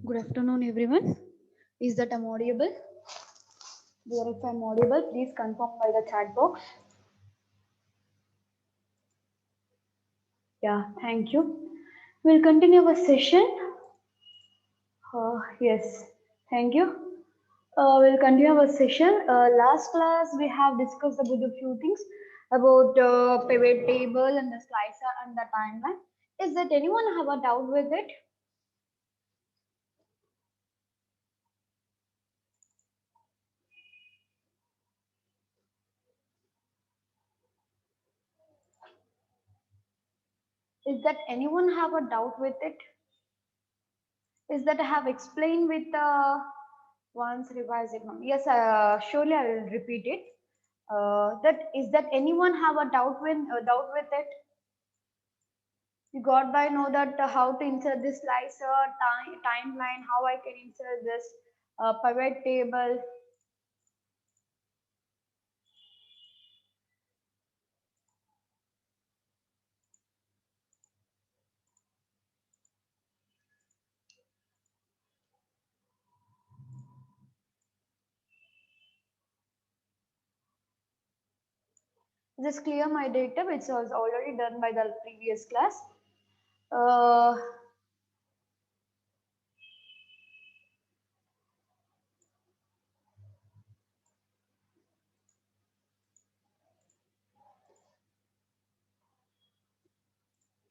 Good afternoon, everyone. Is that I'm audible? Dear, if I'm audible, please confirm by the chat box. Yeah, thank you. We'll continue our session. Yes, thank you. We'll continue our session. Last class we have discussed about a few things about pivot table and the slicer and the timeline. Is that anyone have a doubt with it? Is that anyone have a doubt with it? Is that I have explained with once revise it. Yes, surely I will repeat it. That is that anyone have a doubt with it? You got by know that how to insert this slicer, timeline, how I can insert this pivot table. Just clear my data, which was already done by the previous class. Uh,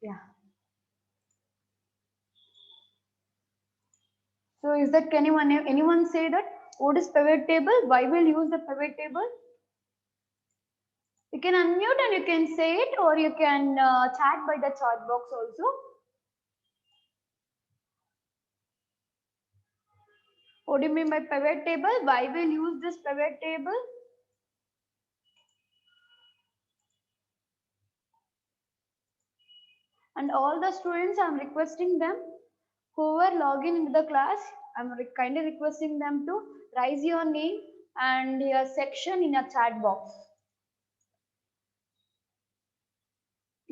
yeah. So is that can anyone say that what is pivot table? Why will use the pivot table? You can unmute and you can say it, or you can chat by the chat box also. What do you mean by pivot table? Why we'll use this pivot table? And all the students, I'm requesting them, whoever log in into the class, I'm kindly requesting them to raise your name and your section in a chat box.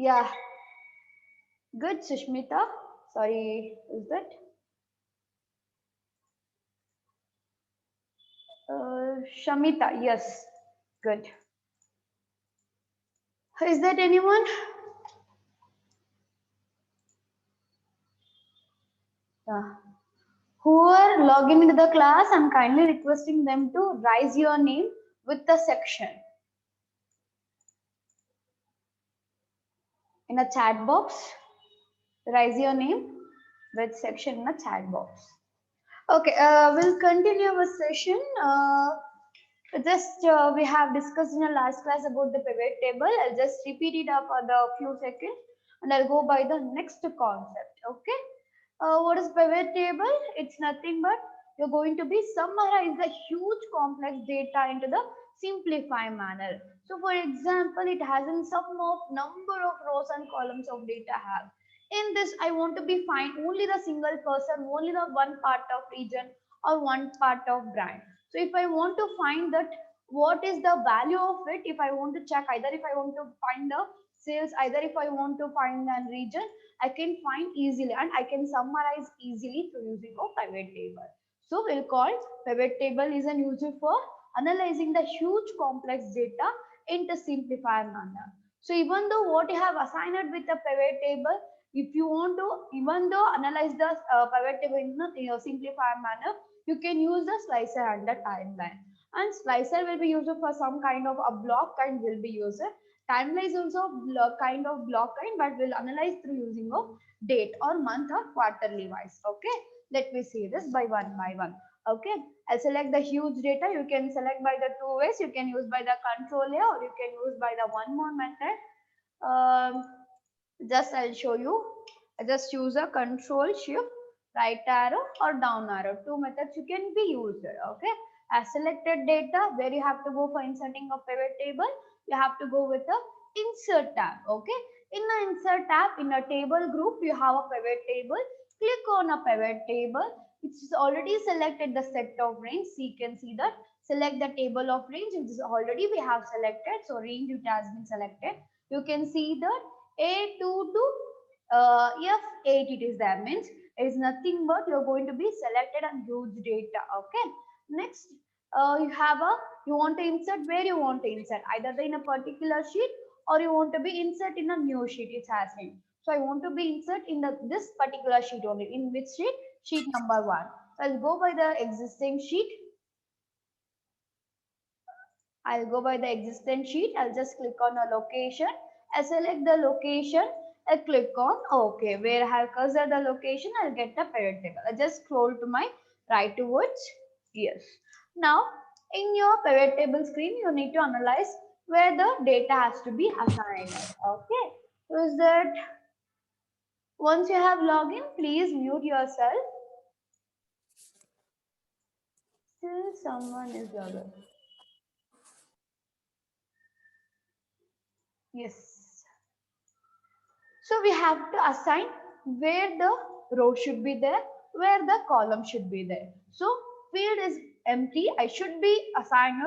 Yeah, good, Sushmita. Sorry, is that? Shamita, yes, good. Is that anyone? Yeah. Whoever log in into the class, I'm kindly requesting them to raise your name with the section in a chat box. Raise your name with section in a chat box. Okay, we'll continue our session. Just we have discussed in the last class about the pivot table. I'll just repeat it up for the few seconds and I'll go by the next concept. Okay. What is pivot table? It's nothing but you're going to be summarize the huge complex data into the simplified manner. So for example, it has in sum of number of rows and columns of data have. In this, I want to be find only the single person, only the one part of region or one part of brand. So if I want to find that what is the value of it, if I want to check either if I want to find the sales, either if I want to find a region, I can find easily and I can summarize easily through using a pivot table. So we'll call pivot table is an used for analyzing the huge complex data into simplified manner. So even though what you have assigned with the pivot table, if you want to even though analyze the pivot table in a simplified manner, you can use the slicer and the timeline. And slicer will be used for some kind of a block kind will be used. Timeline is also kind of block kind, but we'll analyze through using of date or month or quarterly wise. Okay, let me see this by one. Okay, I'll select the huge data. You can select by the two ways. You can use by the control layer or you can use by the one more method. Just I'll show you. I just use a control shift right arrow or down arrow. Two methods you can be used. Okay, as selected data where you have to go for inserting a pivot table, you have to go with a insert tab. Okay, in the insert tab in a table group you have a pivot table. Click on a pivot table. It's already selected the set of range. So you can see that select the table of range. It is already we have selected. So range it has been selected. You can see that A2 to F8 it is there, means it is nothing but you're going to be selected on huge data. Okay. Next, you have a, you want to insert, where you want to insert, either in a particular sheet or you want to be insert in a new sheet, it's asking. So I want to be insert in this particular sheet only. In which sheet? Sheet number 1. So I'll go by the existing sheet. I'll go by the existing sheet. I'll just click on a location. I select the location. I click on OK. Where I have cursor the location, I'll get the pivot table. I just scroll to my right towards yes. Now, in your pivot table screen, you need to analyze where the data has to be assigned. Okay. So is that once you have login, please mute yourself. Still someone is logged. Yes. So we have to assign where the row should be there, where the column should be there. So field is empty. I should be assigned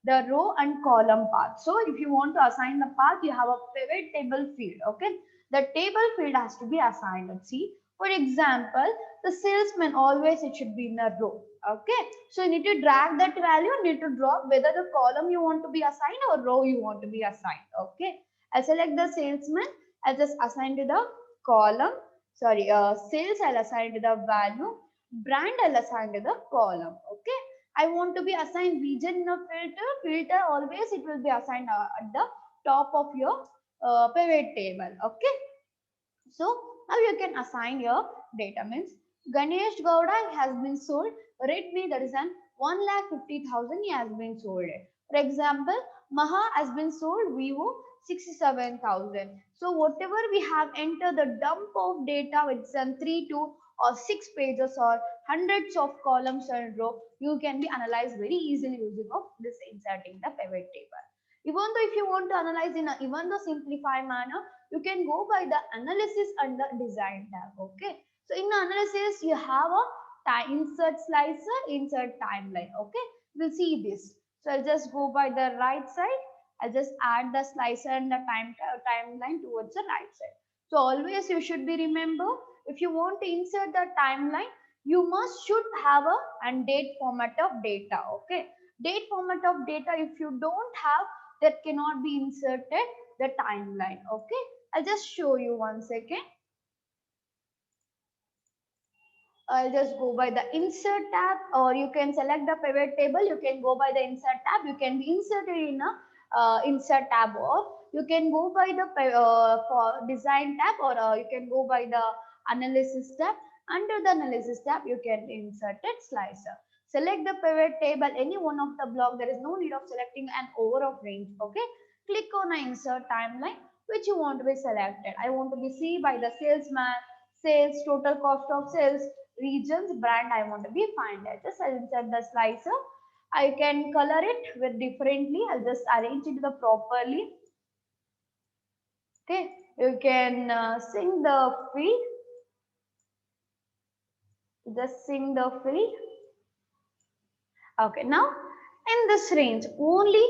the row and column path. So if you want to assign the path, you have a pivot table field. Okay. The table field has to be assigned. See, for example, the salesman always it should be in a row. Okay. So you need to drag that value, need to drop whether the column you want to be assigned or row you want to be assigned. Okay. I select the salesman. I'll just assign to the column. Sorry, sales I'll assign to the value. Brand I'll assign to the column. Okay. I want to be assigned region in a filter. Filter always it will be assigned at the top of your pivot table. Okay. So now you can assign your data, means Ganesh Gowda has been sold Redmi, that is an 1,50,000 he has been sold. For example, Maha has been sold Vivo 67,000. So whatever we have entered the dump of data with some 3, 2 or 6 pages or hundreds of columns and row, you can be analyzed very easily using of this inserting the pivot table. Even though if you want to analyze in a even though simplified manner, you can go by the analysis and the design tab. Okay. So in the analysis, you have a insert slicer, insert timeline. Okay. We'll see this. So I'll just go by the right side. I'll just add the slicer and the timeline towards the right side. So always you should be remember, if you want to insert the timeline, you must should have a and date format of data. Okay. Date format of data, if you don't have, that cannot be inserted the timeline. Okay. I'll just show you one second. I'll just go by the insert tab, or you can select the pivot table. You can go by the insert tab. You can be inserted in a insert tab, or you can go by the for design tab, or you can go by the analysis tab. Under the analysis tab, you can insert it slicer. Select the pivot table, any one of the block. There is no need of selecting an over of range. Okay. Click on a insert timeline which you want to be selected. I want to be see by the salesman, sales, total cost of sales, regions, brand I want to be find it. Just I'll insert the slicer. I can color it with differently. I'll just arrange it the properly. Okay, you can sing the field. Just sing the field. Okay, now in this range, only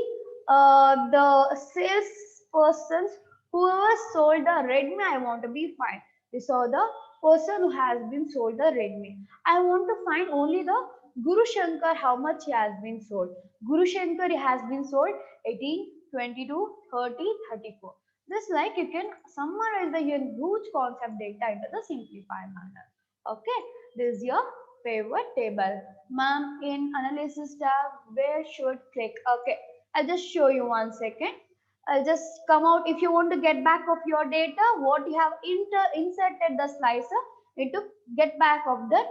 the sales persons whoever sold the Redmi, I want to be fine. These are the person who has been sold the Redmi. I want to find only the Guru Shankar, how much he has been sold. Guru Shankar has been sold 18, 22, 30, 34. This like you can summarize the huge concept data into the simplified manner. Okay, this is your pivot table. Ma'am, in analysis tab, where should click? Okay, I'll just show you one second. I'll just come out. If you want to get back of your data, what you have inserted the slicer, you need to get back of the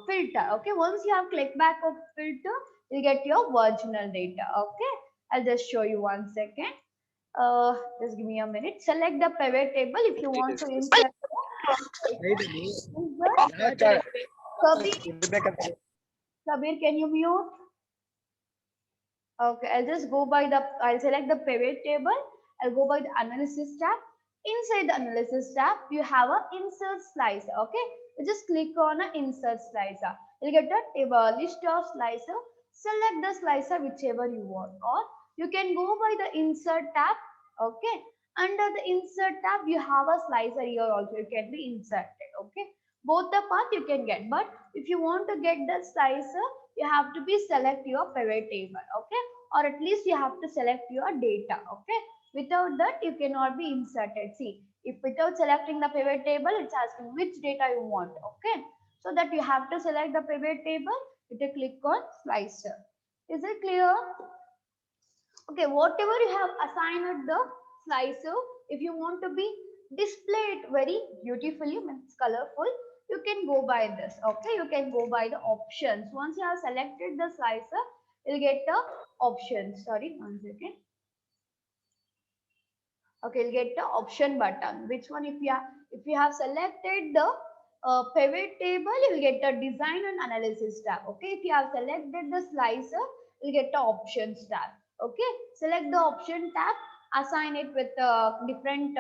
filter. Okay, once you have clicked back of filter, you get your original data. Okay, I'll just show you one second. Just give me a minute. Select the pivot table if you want to insert. Kabir, can you mute? Okay, I'll just go by the, I'll select the pivot table. I'll go by the analysis tab. Inside the analysis tab, you have a insert slicer. Okay, you just click on a insert slicer. You'll get a table list of slicer. Select the slicer whichever you want, or you can go by the insert tab. Okay, Under the insert tab, you have a slicer here also. It can be inserted. Okay. Both the path you can get. But if you want to get the slicer, you have to be select your pivot table. Okay. Or at least you have to select your data. Okay. Without that, you cannot be inserted. See, if without selecting the pivot table, it's asking which data you want. Okay. So that you have to select the pivot table, you click on slicer. Is it clear? Okay, whatever you have assigned at the slicer, if you want to be displayed very beautifully, means colorful, you can go by this. Okay, you can go by the options. Once you have selected the slicer, you'll get the options. Sorry, one second. Okay, you'll get the option button. Which one? If you have selected the pivot table, you'll get the design and analysis tab. Okay, if you have selected the slicer, you'll get the options tab. Okay, select the option tab, assign it with different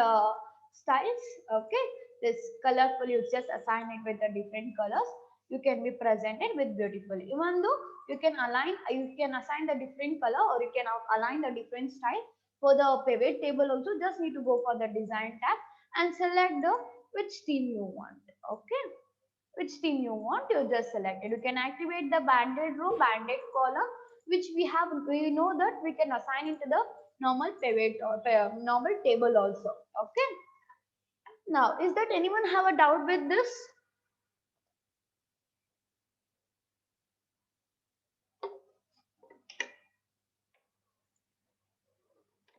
styles. Okay, this colorful, you just assign it with the different colors. You can be presented with beautifully. Even though you can assign the different color, or you can align the different style. For the pivot table also, just need to go for the design tab and select the which theme you want. Okay, which theme you want, you just select it. You can activate the banded row, banded column, which we know that we can assign it to the normal pivot or normal table also. Okay, now is that anyone have a doubt with this?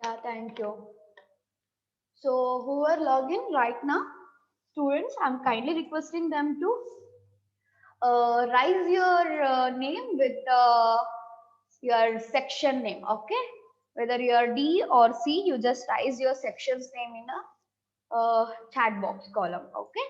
Yeah, thank you. So who are logging right now, students, I'm kindly requesting them to write your name with your section name. Okay, whether you're D or C, you just write your section's name in a chat box column. Okay,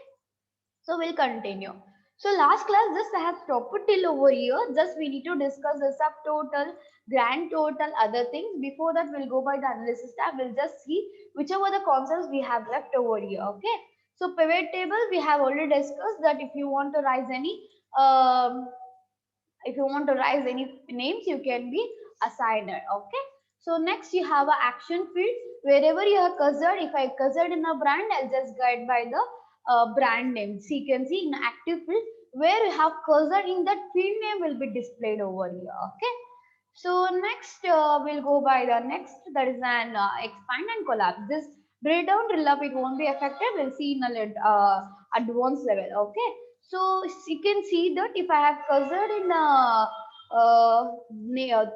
so we'll continue. So last class, just I have stopped till over here. Just we need to discuss the subtotal, grand total, other things. Before that, we'll go by the analysis tab. We'll just see whichever the concepts we have left over here. Okay. So pivot table, we have already discussed that if you want to rise any um, if you want to raise any names, you can be assigned it. Okay, so next you have a action field. Wherever you are cursored, if I cursored in a brand, I'll just guide by the brand name. So you can see in active field, where you have cursor in that field name will be displayed over here. Okay, so next we'll go by the next, that is an expand and collapse. This drill down, drill up, it won't be affected. We'll see in a advanced level. Okay, so you can see that if I have cursor in a near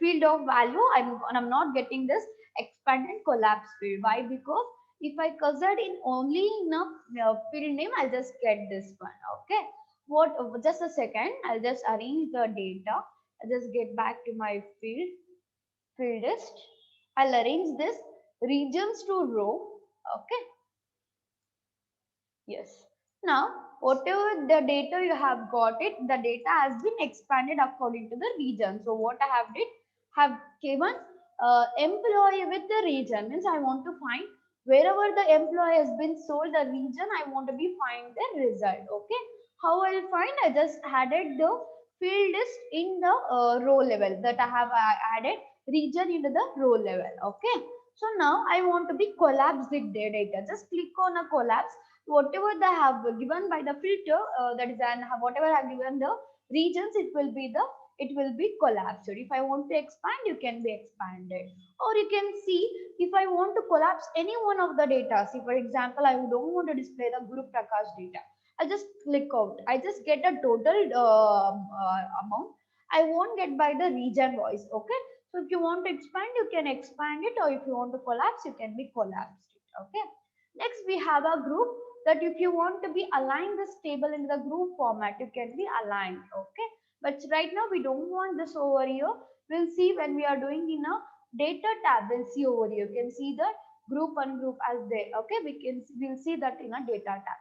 field of value, I'm not getting this expand and collapse field. Why? Because if I cursored in only in a field name, I'll just get this one. Okay, what? Just a second, I'll just arrange the data. I'll just get back to my field list. I'll arrange this regions to row. Okay. Yes. Now, whatever the data you have got it, the data has been expanded according to the region. So what I have given employee with the region, means I want to find wherever the employee has been sold the region, I want to be find the result. Okay. How I'll find? I just added the field list in the row level, that I have added region into the row level. Okay. So now I want to be collapse the data. Just click on a collapse. Whatever they have given by the filter, that is an whatever I have given the regions, it will be collapsed. If I want to expand, you can be expanded, or you can see if I want to collapse any one of the data. See, for example, I don't want to display the group Prakash data. I just click out, I just get a total amount. I won't get by the region voice. Okay, so if you want to expand, you can expand it, or if you want to collapse, you can be collapsed it. Okay, next we have a group, that if you want to be align this table in the group format, you can be aligned. Okay, but right now we don't want this over here. We'll see when we are doing in a data tab. We'll see over here, you can see the group and group as there. Okay, we'll see that in a data tab.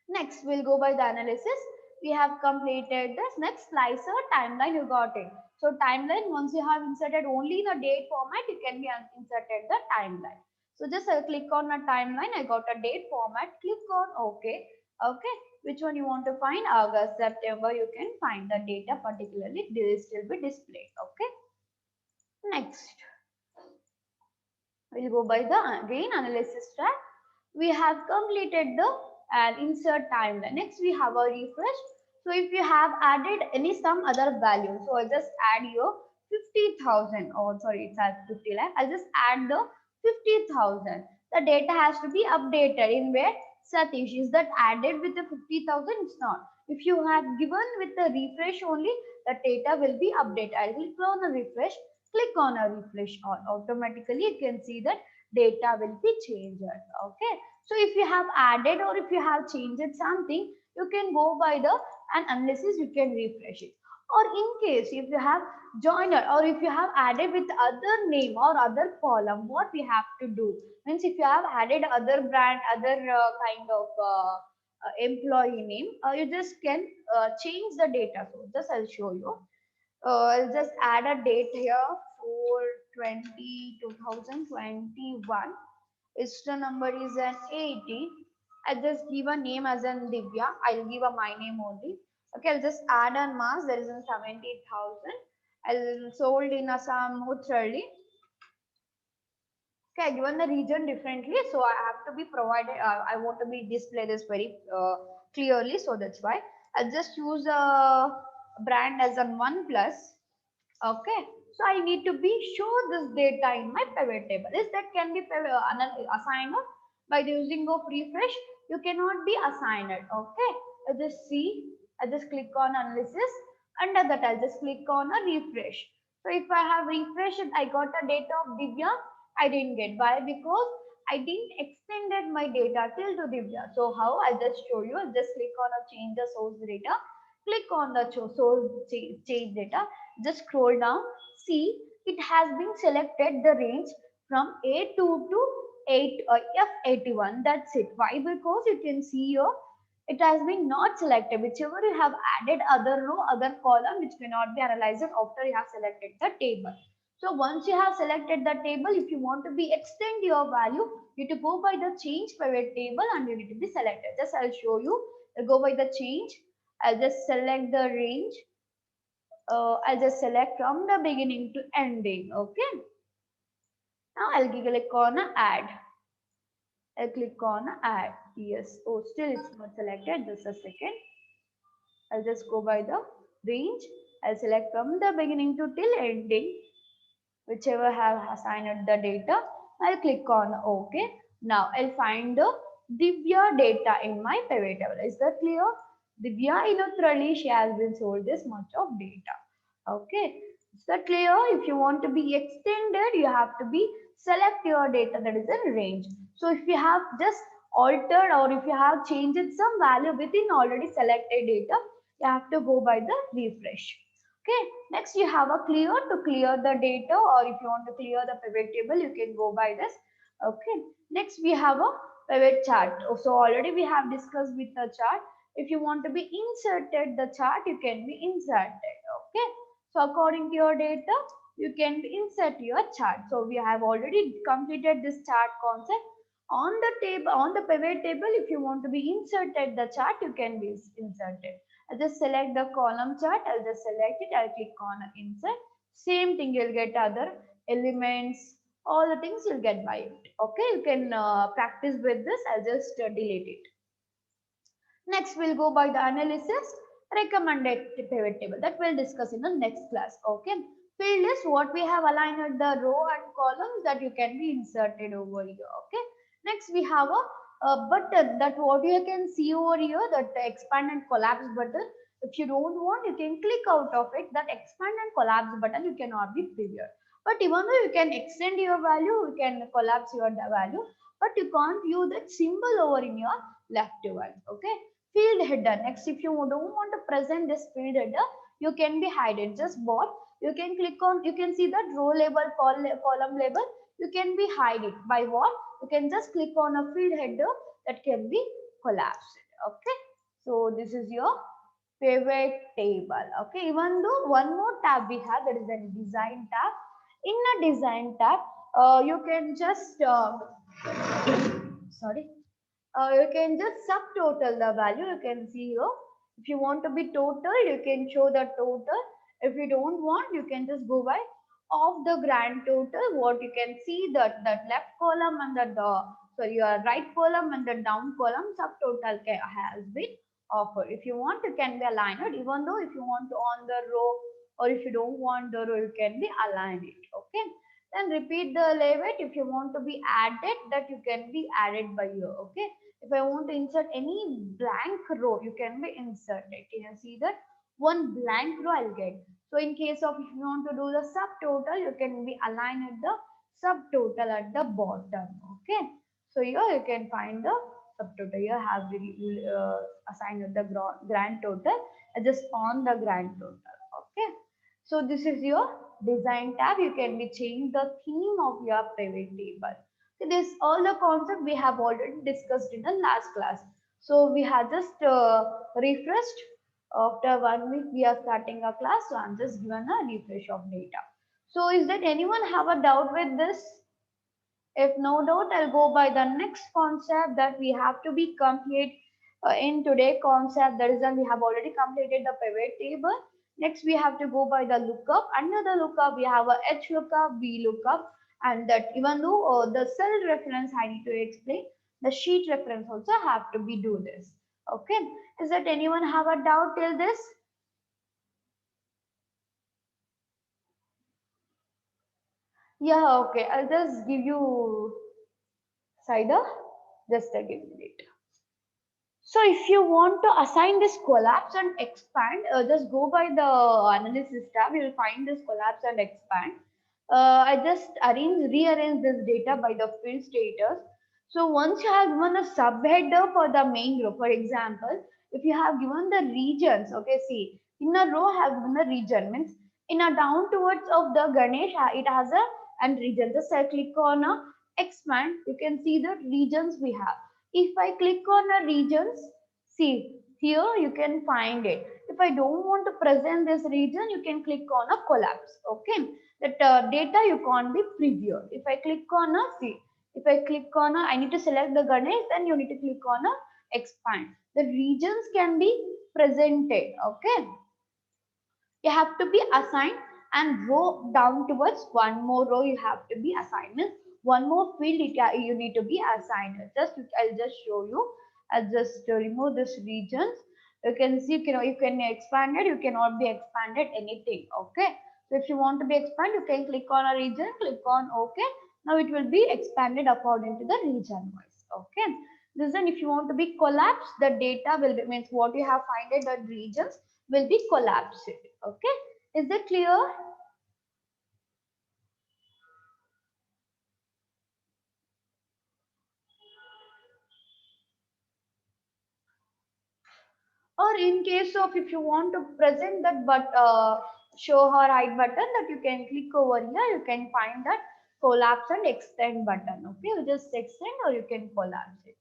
Next, we'll go by the analysis. We have completed this. Next, slicer timeline, you got it. So timeline, once you have inserted only the date format, you can be inserted the timeline. So just click on a timeline. I got a date format. Click on OK. Okay. Which one you want to find? August, September. You can find the data particularly. This will be displayed. Okay. Next. We'll go by the again analysis track. We have completed the insert timeline. Next we have a refresh. So if you have added any some other value, so I just add your 50,000. Oh sorry, it's at 50 lakh. I'll just add the 50,000. The data has to be updated in where Satish is that added with the 50,000. It's not. If you have given with the refresh only, the data will be updated. I will click on a refresh. Click on a refresh all. Automatically you can see that data will be changed. Okay. So if you have added or if you have changed something, you can go by the and analysis, you can refresh it. Or in case if you have joined or if you have added with other name or other column, what we have to do means if you have added other brand, other kind of employee name, you just can change the data. So just I'll show you. I'll just add a date here for 2021. Register number is an 80. I just give a name as an Divya. I'll give a my name only. Okay, I'll just add a mass. There is a 70,000. I'll sold in Assam Uttarali. Okay, given the region differently, so I have to be provided. I want to be display this very clearly, so that's why I'll just use a brand as an OnePlus. Okay, so I need to be show this data in my pivot table. Is that can be assigned by the using of refresh? You cannot be assigned. Okay, I just see. I just click on analysis. Under that, I'll just click on a refresh. So if I have refreshed, I got a data of Divya. I didn't get. Why? Because I didn't extended my data till to Divya. So how? I just show you. I'll just click on a change the source data. Click on the source change data. Just scroll down. See, it has been selected the range from A2 to 8 F81. That's it. Why? Because you can see here it has been not selected. Whichever you have added other row, other column, which cannot be analyzed after you have selected the table. So once you have selected the table, if you want to be extend your value, you need to go by the change pivot table and you need to be selected. Just I'll show you. I'll go by the change. I'll just select the range. I'll just select from the beginning to ending. Okay. Now I'll click on add. I'll click on add. Yes. Oh, still it's not selected. Just a second. I'll just go by the range. I'll select from the beginning to till ending. Whichever have assigned the data. I'll click on OK. Now I'll find the Divya data in my pivot table. Is that clear? Divya Inutrali, she has been sold this much of data. Okay. Is that clear? If you want to be extended, you have to be select your data that is in range. So if you have just altered or if you have changed some value within already selected data, you have to go by the refresh. Okay, next you have a clear to clear the data, or if you want to clear the pivot table, you can go by this. Okay, next we have a pivot chart. So already we have discussed with the chart. If you want to be inserted the chart, you can be inserted. Okay, so according to your data, you can insert your chart. So we have already completed this chart concept. On the table, on the pivot table, if you want to be inserted the chart, you can be inserted. I'll just select the column chart. I'll just select it. I'll click on insert. Same thing, you'll get other elements, all the things you'll get by it. Okay, you can practice with this. I'll just delete it. Next, we'll go by the analysis recommended pivot table that we'll discuss in the next class. Okay, field list, what we have aligned at the row and columns that you can be inserted over here. Okay, next we have a button that what you can see over here, that the expand and collapse button. If you don't want, you can click out of it. That expand and collapse button you cannot be previewed. But even though you can extend your value, you can collapse your value, but you can't view that symbol over in your left one. Okay, field header. Next, if you don't want to present this field header, you can be hide it. Just bot. You can click on. You can see that row label, column label. You can be hide it by what? You can just click on a field header that can be collapsed. Okay. So this is your pivot table. Okay. Even though one more tab we have, that is the design tab. In a design tab, you can just sorry, you can just subtotal the value. You can see here. If you want to be total, you can show the total. If you don't want, you can just go by of the grand total. What you can see that that left column and the sorry, your right column and the down column subtotal has been offered. If you want, you can be aligned it, even though if you want to on the row, or if you don't want the row, you can be align it. Okay. Then repeat the levet. If you want to be added, that you can be added by you. Okay. If I want to insert any blank row, you can be inserted. You can see that one blank row I'll get. So in case of if you want to do the subtotal, you can be aligned at the subtotal at the bottom. Okay. So here you can find the subtotal. Here have assigned at the grand total, just on the grand total. Okay. So this is your design tab. You can be change the theme of your pivot table. So this all the concept we have already discussed in the last class. So we have just refreshed. After 1 week we are starting a class, so I'm just given a refresh of data. So is that anyone have a doubt with this? If no doubt, I'll go by the next concept that we have to be complete in today concept. That is that we have already completed the pivot table. Next, we have to go by the lookup. Under the lookup, we have a H lookup, V lookup, and that even though the cell reference I need to explain, the sheet reference also have to be do this. Okay. Is that anyone have a doubt till this? Yeah, okay. I'll just give you cider. Just a give me it. So if you want to assign this collapse and expand, just go by the analysis tab. You will find this collapse and expand. I just rearrange this data by the field status. So once you have given a subheader for the main row, for example, if you have given the regions, okay, see, in a row have given the region, means in a down towards of the Ganesh, it has a and region. Just I click on a expand, you can see the regions we have. If I click on the regions, see here you can find it. If I don't want to present this region, you can click on a collapse. Okay, that data you can't be previewed. If I click on a see, if I click on a, I need to select the Ganesh, then you need to click on a expand. The regions can be presented. Okay, you have to be assigned and row down towards one more row you have to be assigned. Means one more field you need to be assigned. I'll just show you. I'll just remove this regions. You can see you can expand it, you cannot be expanded anything. Okay. So if you want to be expanded, you can click on a region, click on OK. Now it will be expanded according to the region wise. Okay. Then if you want to be collapsed, the data will be means what you have find it the regions will be collapsed. Okay, is that clear? Or in case of if you want to present that but show or hide button, that you can click over here, you can find that collapse and extend button. Okay, you just extend or you can collapse it.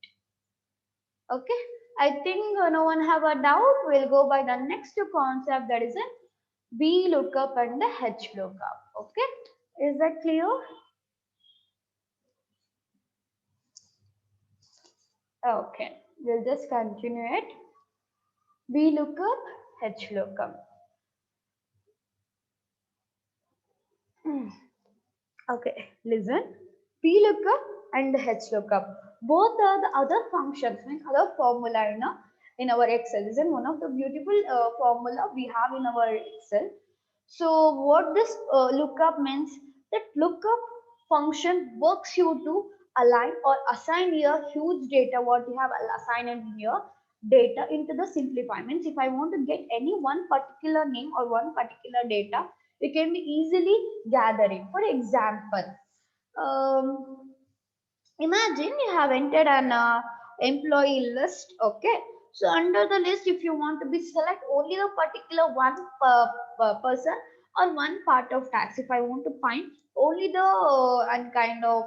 Okay, I think no one have a doubt. We'll go by the next concept, that is a V lookup and the H lookup. Okay, is that clear? Okay, we'll just continue it. V lookup, H lookup. Okay, listen. VLOOKUP and HLOOKUP. Both are the other functions, means other formula in our Excel. This is one of the beautiful formula we have in our Excel. So what this lookup means, that lookup function works you to align or assign here huge data what you have assigned in here data into the simplify. Means if I want to get any one particular name or one particular data, you can be easily gathering. For example, um, imagine you have entered an employee list. Okay, so under the list, if you want to be select only the particular one person or one part of tax, if I want to find only the and kind of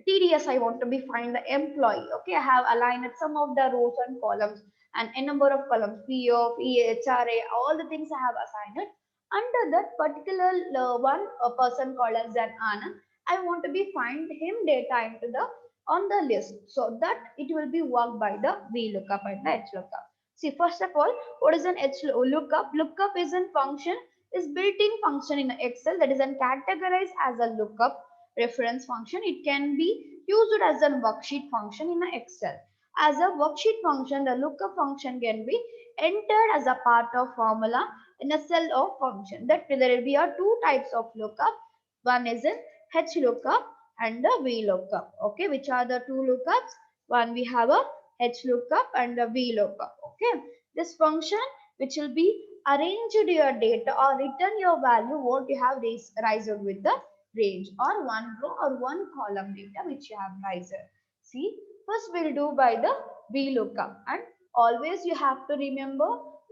TDS, I want to be find the employee. Okay, I have aligned some of the rows and columns and a number of columns, PO, HRA, all the things I have assigned it. Under that particular one person called as an Anand, I want to be find him data into the on the list, so that it will be worked by the VLOOKUP and the HLOOKUP. See, first of all, what is an HLOOKUP? Lookup is a function is built-in function in Excel that is categorized as a lookup reference function. It can be used as a worksheet function in Excel. As a worksheet function, the lookup function can be entered as a part of formula in a cell of function. That there will be two types of lookup. One is in H lookup and the V lookup. Okay, which are the two lookups? One we have a H lookup and the V lookup. Okay, this function which will be arranged your data or return your value what you have raised with the range or one row or one column data which you have raised. See, first we'll do by the VLOOKUP, and always you have to remember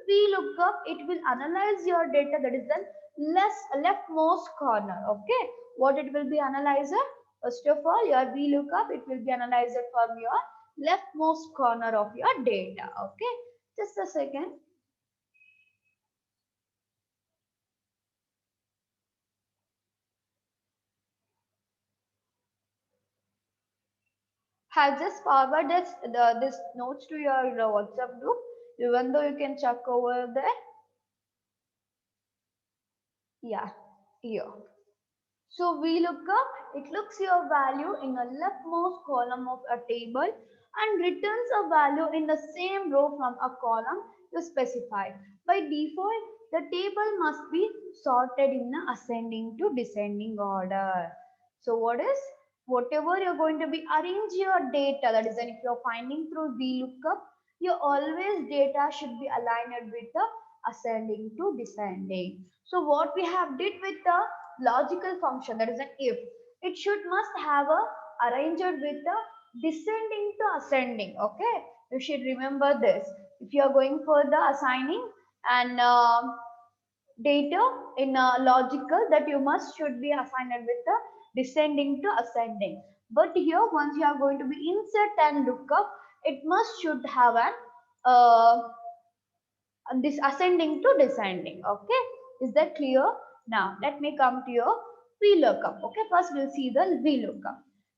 VLOOKUP, it will analyze your data that is the leftmost corner. Okay, what it will be analyzer? First of all, your VLOOKUP, it will be analyzer from your leftmost corner of your data. Okay, just a second. Have just forward this notes to your WhatsApp group, even though you can check over there. Yeah, here. So VLOOKUP, it looks your value in a leftmost column of a table and returns a value in the same row from a column you specify. By default, the table must be sorted in a ascending to descending order. So what is? Whatever you're going to be arrange your data, that is, if you're finding through VLOOKUP, your always data should be aligned with the ascending to descending. So what we have did with the logical function, that is an if, it should must have a arranged with the descending to ascending. Okay, you should remember this if you are going for the assigning and data in a logical, that you must should be assigned with the descending to ascending. But here once you are going to be insert and lookup, it must should have an uh, this ascending to descending. Okay, is that clear? Now let me come to your VLOOKUP. Okay, first we'll see the VLOOKUP.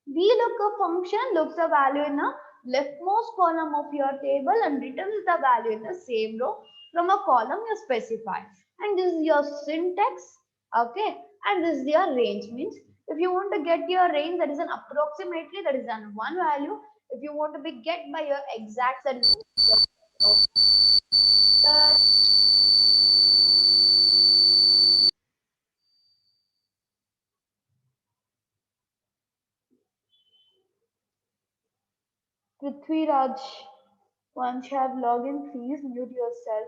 VLOOKUP function looks the value in a leftmost column of your table and returns the value in the same row from a column you specify. And this is your syntax. Okay, and this is your range. Means if you want to get your range, that is an approximately, that is an one value. If you want to be get by your exact, that is Prithviraj, once you have login, please mute yourself.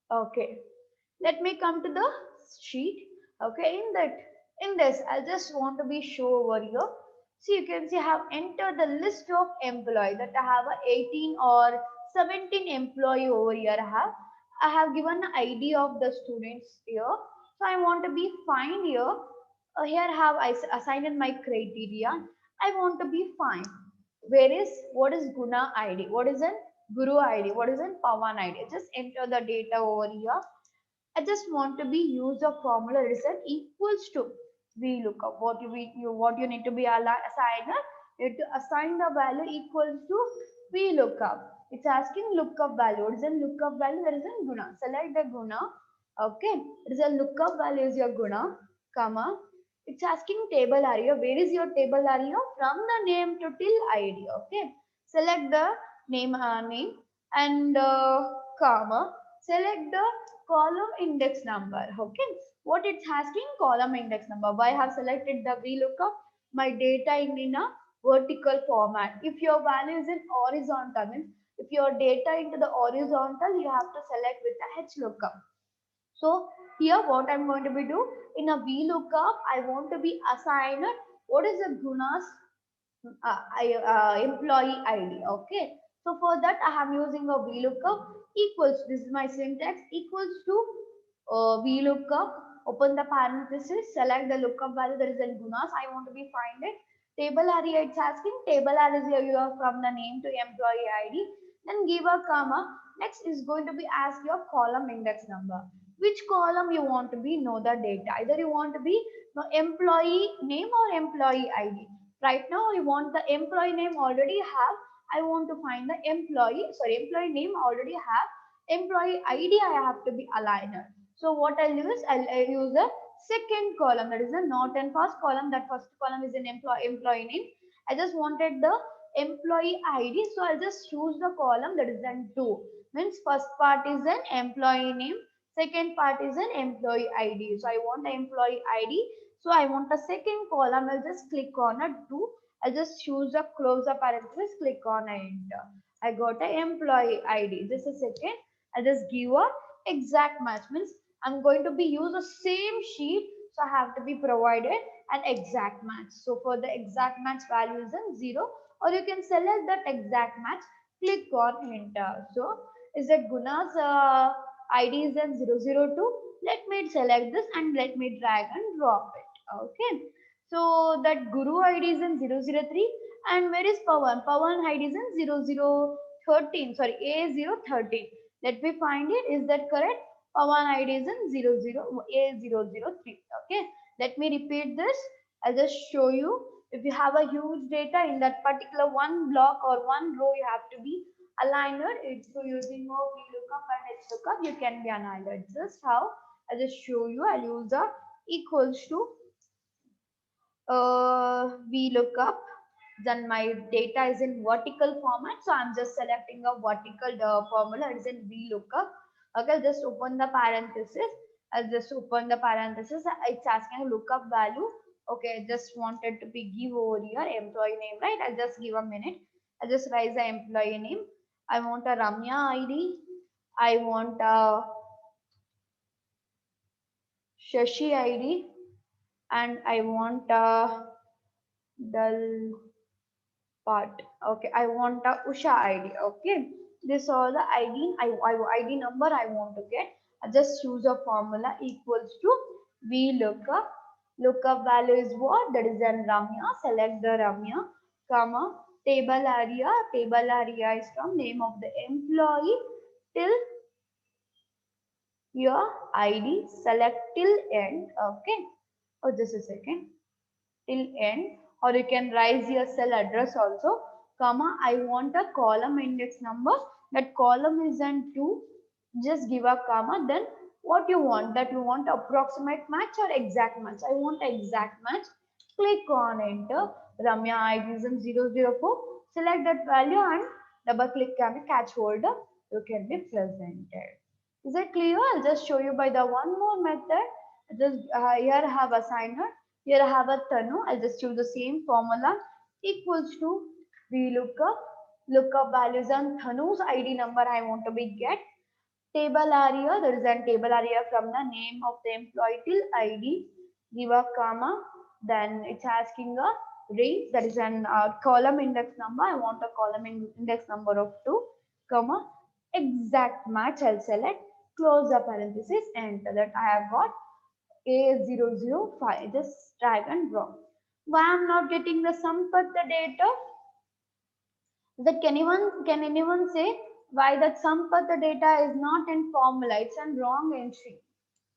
Okay. Let me come to the sheet. Okay, in this, I just want to be show over here. See, you can see I have entered the list of employee that I have a 18 or 17 employee over here. I have given an ID of the students here. So I want to be find here. Here have I assigned my criteria. I want to be fine. Where is what is Guna ID? What is an Guru ID? What is an Pawan ID? Just enter the data over here. I just want to be use a formula result equals to VLOOKUP. What you need to be assigned. You need to assign the value equals to VLOOKUP. It's asking lookup value. What is a lookup value? There is a Guna. Select the Guna. Okay. It is a lookup value is your Guna, comma. It's asking table area. Where is your table area? From the name to till ID. Okay. Select the name and comma. Select the column index number. Okay, what it's asking column index number. Why I have selected the VLOOKUP? My data in a vertical format. If your value is in horizontal, means if your data into the horizontal, you have to select with the HLOOKUP. So here what I'm going to be do in a VLOOKUP, I want to be assigned what is the Guna's employee ID. Okay, so for that I am using a VLOOKUP equals, this is my syntax, equals to VLOOKUP, open the parenthesis, select the lookup value, that is in Gunas, I want to be find it. Table area, it's asking table area is you are from the name to employee ID, then give a comma. Next is going to be ask your column index number. Which column you want to be know the data? Either you want to be know employee name or employee ID. Right now I want the employee name already have. I want to find the employee name already have. Employee ID I have to be aligner. So what I'll use, I'll use a second column, that is a not and first column. That first column is an employee name. I just wanted the employee ID, so I'll just choose the column that is then two. Means first part is an employee name, second part is an employee ID. So I want the employee ID. So I want a second column. I'll just click on a two. I'll just choose a close the parenthesis, click on enter. I got a employee ID. Just a second. I just give a exact match, means I'm going to be use the same sheet, so I have to be provided an exact match. So for the exact match value is in 0, or you can select that exact match, click on enter. So is that Guna's ID is in 002. Let me select this and let me drag and drop it. Okay. So that Guru ID is in 003, and where is Pawan? Pawan ID is in 0013. Sorry, A013. Let me find it. Is that correct? Pawan ID is in A003. Okay. Let me repeat this. I'll just show you. If you have a huge data in that particular one block or one row, you have to be aligner. It's so using more VLOOKUP and HLOOKUP, you can be aligner. Just how I'll just show you. I'll use the equals to VLOOKUP. Then my data is in vertical format, so I'm just selecting a vertical formula. It's in VLOOKUP. Okay, I'll just open the parenthesis. I'll just open the parenthesis. It's asking a lookup value. Okay, I just wanted to be give over here employee name, right? I'll just give a minute. I'll just write the employee name. I want a Ramya ID. I want a Shashi ID, and I want a Dal part. Okay, I want a Usha ID. Okay, this all the ID number I want to get. I just choose a formula equals to VLOOKUP. Lookup value is what? That is an Ramya. Select the Ramya, comma, table area. Table area is from name of the employee till your ID. Select till end. Okay. Oh, just a second. Till end, or you can raise your cell address also, comma, I want a column index number. That column is in 2. Just give a comma. Then what you want, that you want approximate match or exact match. I want exact match. Click on enter. Ramya ID is in 004. Select that value and double click on a catch holder. You can be presented. Is it clear? I'll just show you by the one more method. Just here I have assigner. Here I have a Tanu. I'll just choose the same formula equals to VLOOKUP. Lookup values on Tanu's ID number I want to be get. Table area, there is a table area from the name of the employee till ID. Give a comma. Then it's asking a range, that is an column index number. I want a column index number of 2, comma. Exact match I'll select. Close the parenthesis, enter. That I have got A005. Just drag and drop. Why I'm not getting the Sampath the data? That can anyone say why that Sampath the data is not in formula? It's a wrong entry.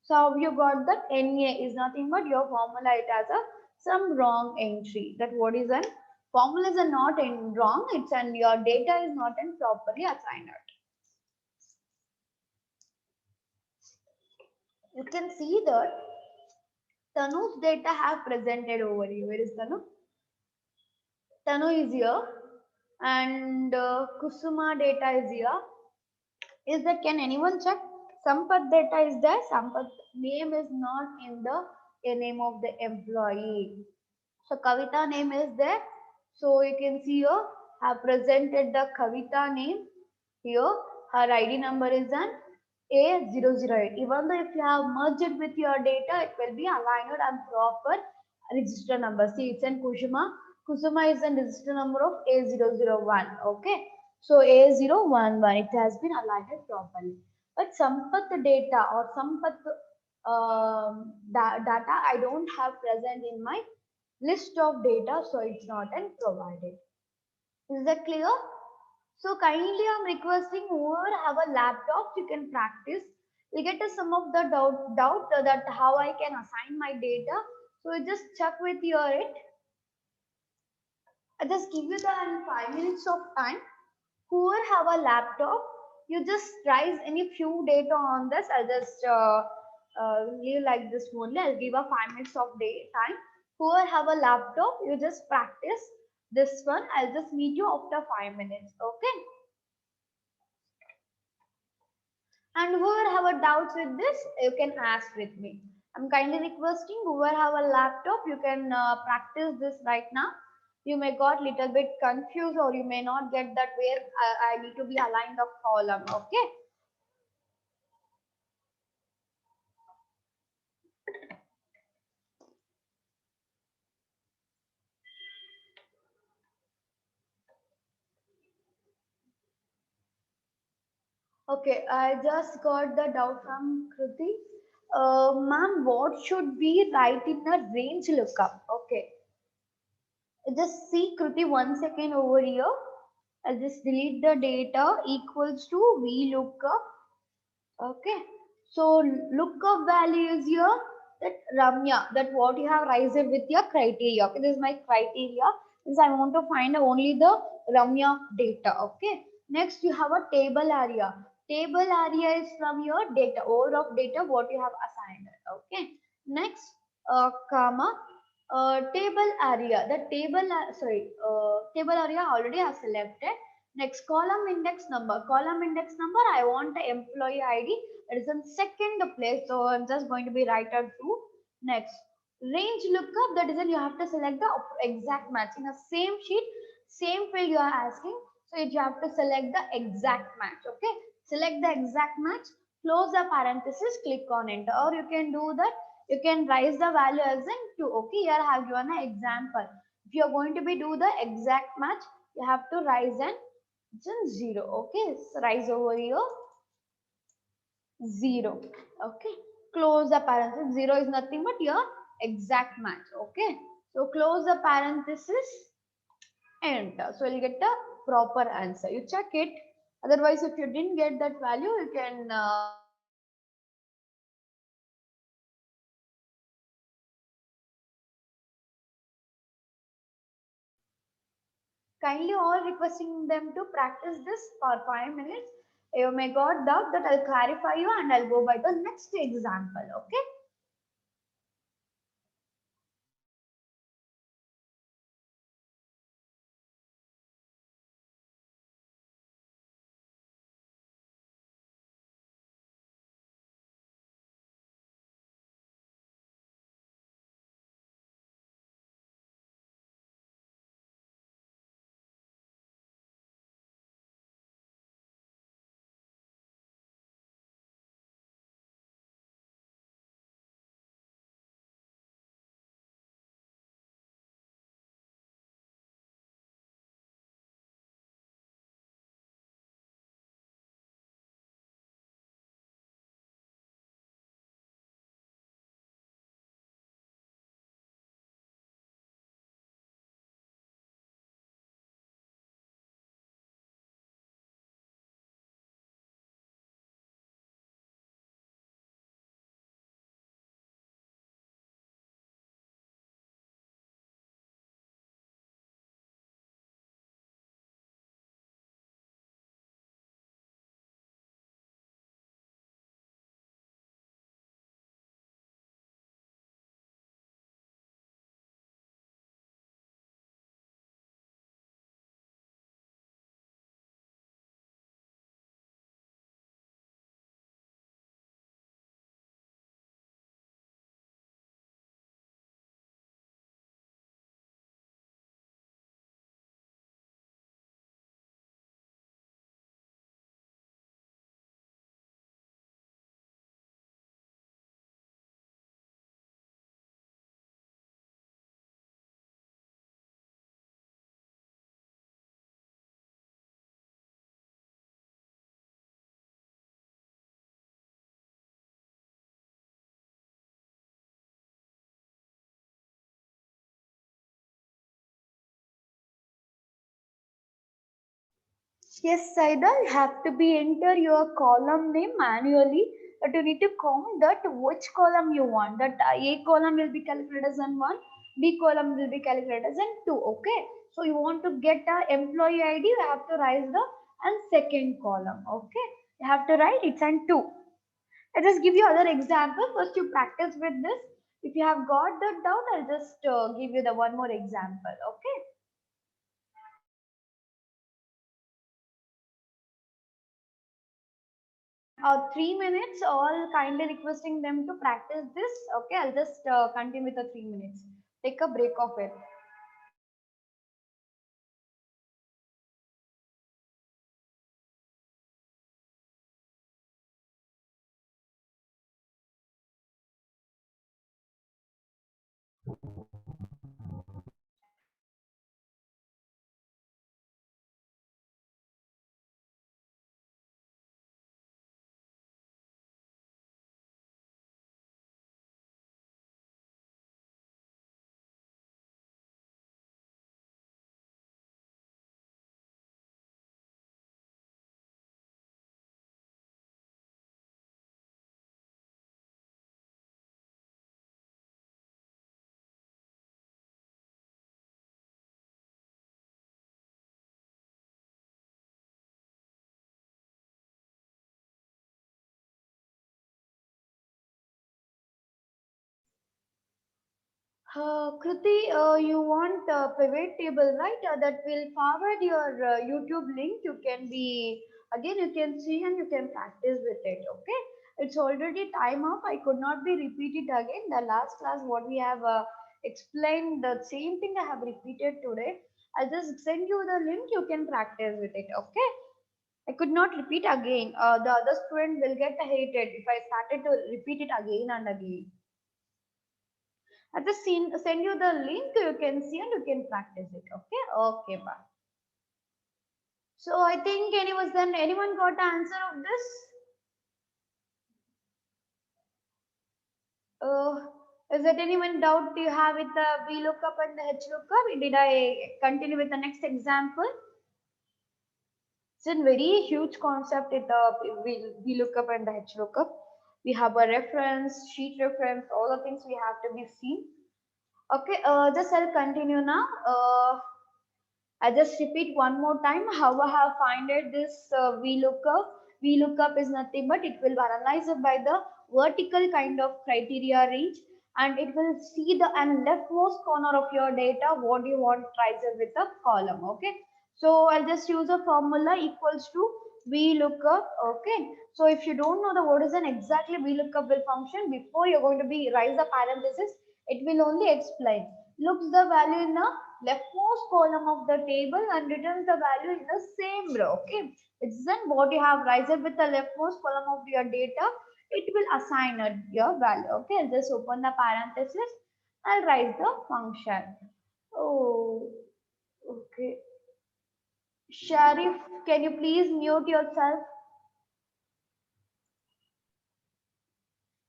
So you got that NA is nothing but your formula. It has a some wrong entry. That what is an formulas are not in wrong. It's and your data is not in properly assigned. You can see that Tanu's data have presented over here. Where is Tanu? Tanu is here, and Kusuma data is here. Is that, can anyone check? Sampath data is there. Sampath name is not in the name of the employee. So Kavita name is there. So you can see here, have presented the Kavita name here. Her ID number is an A008. Even though if you have merged it with your data, it will be aligned and proper register number. See, it's in Kusuma. Kusuma is a register number of A001. Okay. So A011, it has been aligned properly. But Sampath data or Sampath data I don't have present in my list of data, so it's not an provided. Is that clear? So kindly I'm requesting whoever have a laptop, you can practice. You get some of the doubt that how I can assign my data. So you just check with your it. I just give you the 5 minutes of time. Whoever have a laptop, You just rise any few data on this. I'll just leave like this only. I'll give a 5 minutes of day time. Whoever have a laptop, you just practice this one. I'll just meet you after 5 minutes. Okay. And whoever have a doubts with this, you can ask with me. I'm kindly requesting whoever have a laptop, you can practice this right now. You may got little bit confused or you may not get that where I need to be aligned the column. Okay. Okay, I just got the doubt from Kruti. Ma'am, what should we write in a range lookup? Okay, just see Kruti 1 second over here. I'll just delete the data equals to VLOOKUP. Okay, so lookup value is here that Ramya, that what you have raised with your criteria. Okay, this is my criteria. Since I want to find only the Ramya data. Okay, next you have a table area. Table area is from your data, all of data what you have assigned. Okay, next comma table area. The table table area already have selected. Next, column index number. Column index number, I want the employee ID. It is in second place. So I'm just going to be write out two. Next, range lookup. That is it. You have to select the exact match. In the same sheet, same field you are asking. So you have to select the exact match. Okay. Select the exact match. Close the parenthesis. Click on enter. Or you can do that. You can raise the value as in 2. Okay. Here I have given an example. If you are going to be do the exact match, you have to rise an just 0. Okay, so rise over here 0. Okay, close the parenthesis. 0 is nothing but your exact match. Okay, so close the parenthesis, enter. So you'll get the proper answer. You check it. Otherwise, if you didn't get that value, you can kindly all requesting them to practice this for 5 minutes. You may got doubt that I'll clarify you and I'll go by the next example. Okay. Yes, Saida, you have to be enter your column name manually. But you need to count that which column you want. That A column will be calculated as an 1, B column will be calculated as an 2. Okay. So you want to get a employee ID, you have to write the and second column. Okay. You have to write it's and 2. I'll just give you other example. First you practice with this. If you have got the doubt, I'll just give you the one more example. Okay. 3 minutes, all kindly requesting them to practice this. Okay, I'll just continue with the 3 minutes. Take a break of it. Kriti, you want a pivot table, right? That will forward your YouTube link. You can be, again, you can see and you can practice with it. Okay. It's already time up. I could not be repeated again. The last class, what we have explained, the same thing I have repeated today. I'll just send you the link. You can practice with it. Okay. I could not repeat again. The other student will get hated if I started to repeat it again and again. I just send you the link. You can see and you can practice it. Okay. Okay. Bye. So I think anyone got the answer of this? Uh, is there anyone doubt you have with the VLOOKUP and the HLOOKUP? Did I continue with the next example? It's a very huge concept with the VLOOKUP and the HLOOKUP. We have a reference, sheet reference, all the things we have to be seen. Okay, just I'll continue now. I just repeat one more time how I have finded this VLOOKUP. VLOOKUP is nothing but it will analyze it by the vertical kind of criteria range, and it will see the and leftmost corner of your data what you want tries with the column. Okay. So I'll just use a formula equals to VLOOKUP. Okay. So if you don't know the what is an exactly VLOOKUP will function, before you're going to be rise the parenthesis, it will only explain. Looks the value in the leftmost column of the table and returns the value in the same row. Okay. It's then what you have risen with the leftmost column of your data, it will assign your value. Okay. I'll just open the parenthesis. I'll write the function. Oh, okay. Sharif, can you please mute yourself?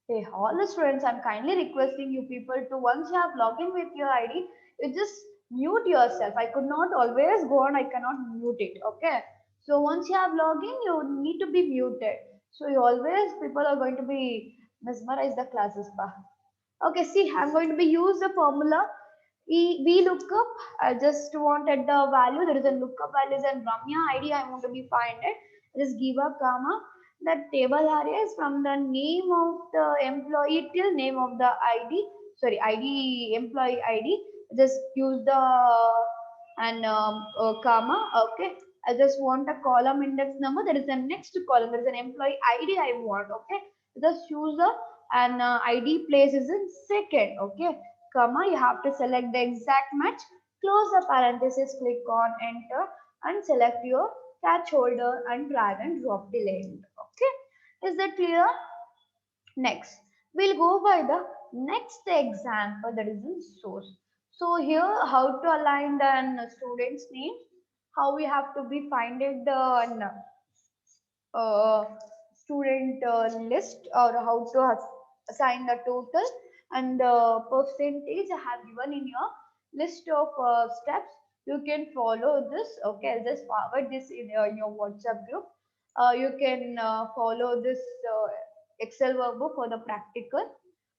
Hey, all the students, I'm kindly requesting you people to once you have logged in with your ID, you just mute yourself. I could not always go on, I cannot mute it. Okay. So once you have logged in, you need to be muted. So you always people are going to be mesmerize the classes. Pa. Okay, see, I'm going to be use the formula VLOOKUP. I just wanted the value. There is a lookup values and Ramya ID. I want to be find it. Just give a comma. The table area is from the name of the employee till name of the ID. Sorry, ID employee ID. Just use the and comma. Okay. I just want a column index number. There is a next column. There is an employee ID I want. Okay. Just use the and ID place is in second. Okay, comma, you have to select the exact match, close the parenthesis, click on enter and select your catch holder and drag and drop the length. Okay, is that clear? Next, we'll go by the next example, that is in source. So here, how to align the student's name, how we have to be finding the uh, student list, or how to assign the total and the percentage I have given in your list of steps. You can follow this. Okay, I'll just forward this in your WhatsApp group. You can follow this Excel workbook for the practical.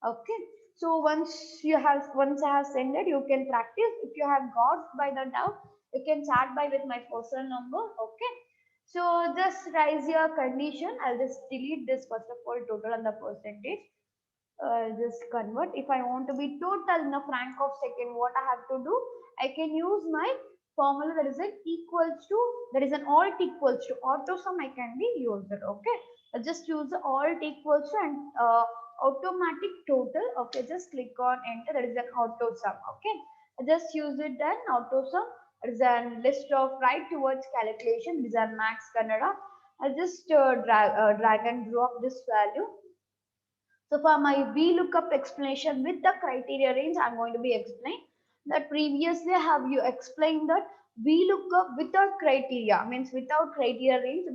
Okay. So once I have sent it, you can practice. If you have got by the doubt, you can chat by with my personal number. Okay. So just raise your condition. I'll just delete this first of all, total and the percentage. Just convert. If I want to be total in the franc of second, what I have to do? I can use my formula that is an equals to, that is an alt equals to auto sum. I can be used it. Okay. I'll just use the alt equals to and automatic total. Okay. Just click on enter. That is an auto sum. Okay. I just use it then auto sum. It is a list of right towards calculation. These are max Kannada. I'll just drag and drop this value. So for my VLOOKUP explanation with the criteria range, I'm going to be explain that previously have you explained that VLOOKUP without criteria means without criteria range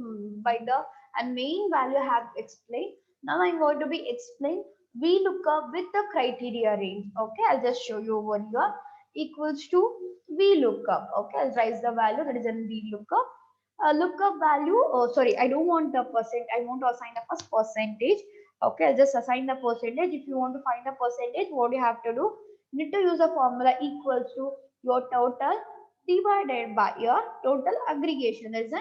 by the and main value I have explained. Now I'm going to be explain VLOOKUP with the criteria range. Okay, I'll just show you over here equals to VLOOKUP. Okay, I'll raise the value that is in VLOOKUP. Lookup value. Oh, sorry, I don't want the percent. I want to assign the first percentage. Okay, I'll just assign the percentage. If you want to find the percentage, what you have to do? You need to use a formula equals to your total divided by your total aggregation. That is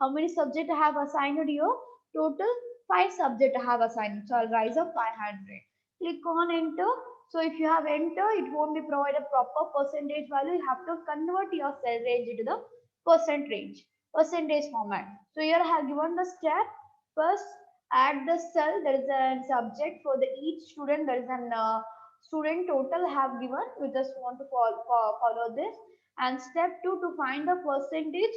how many subject I have assigned your total 5 subject I have assigned. So I'll rise up 500. Click on enter. So if you have enter, it won't be provide a proper percentage value. You have to convert your cell range into the percentage format. So here I have given the step. First, add the cell. There is a subject for the each student. There is an student total have given. We just want to follow this. And step 2, to find the percentage,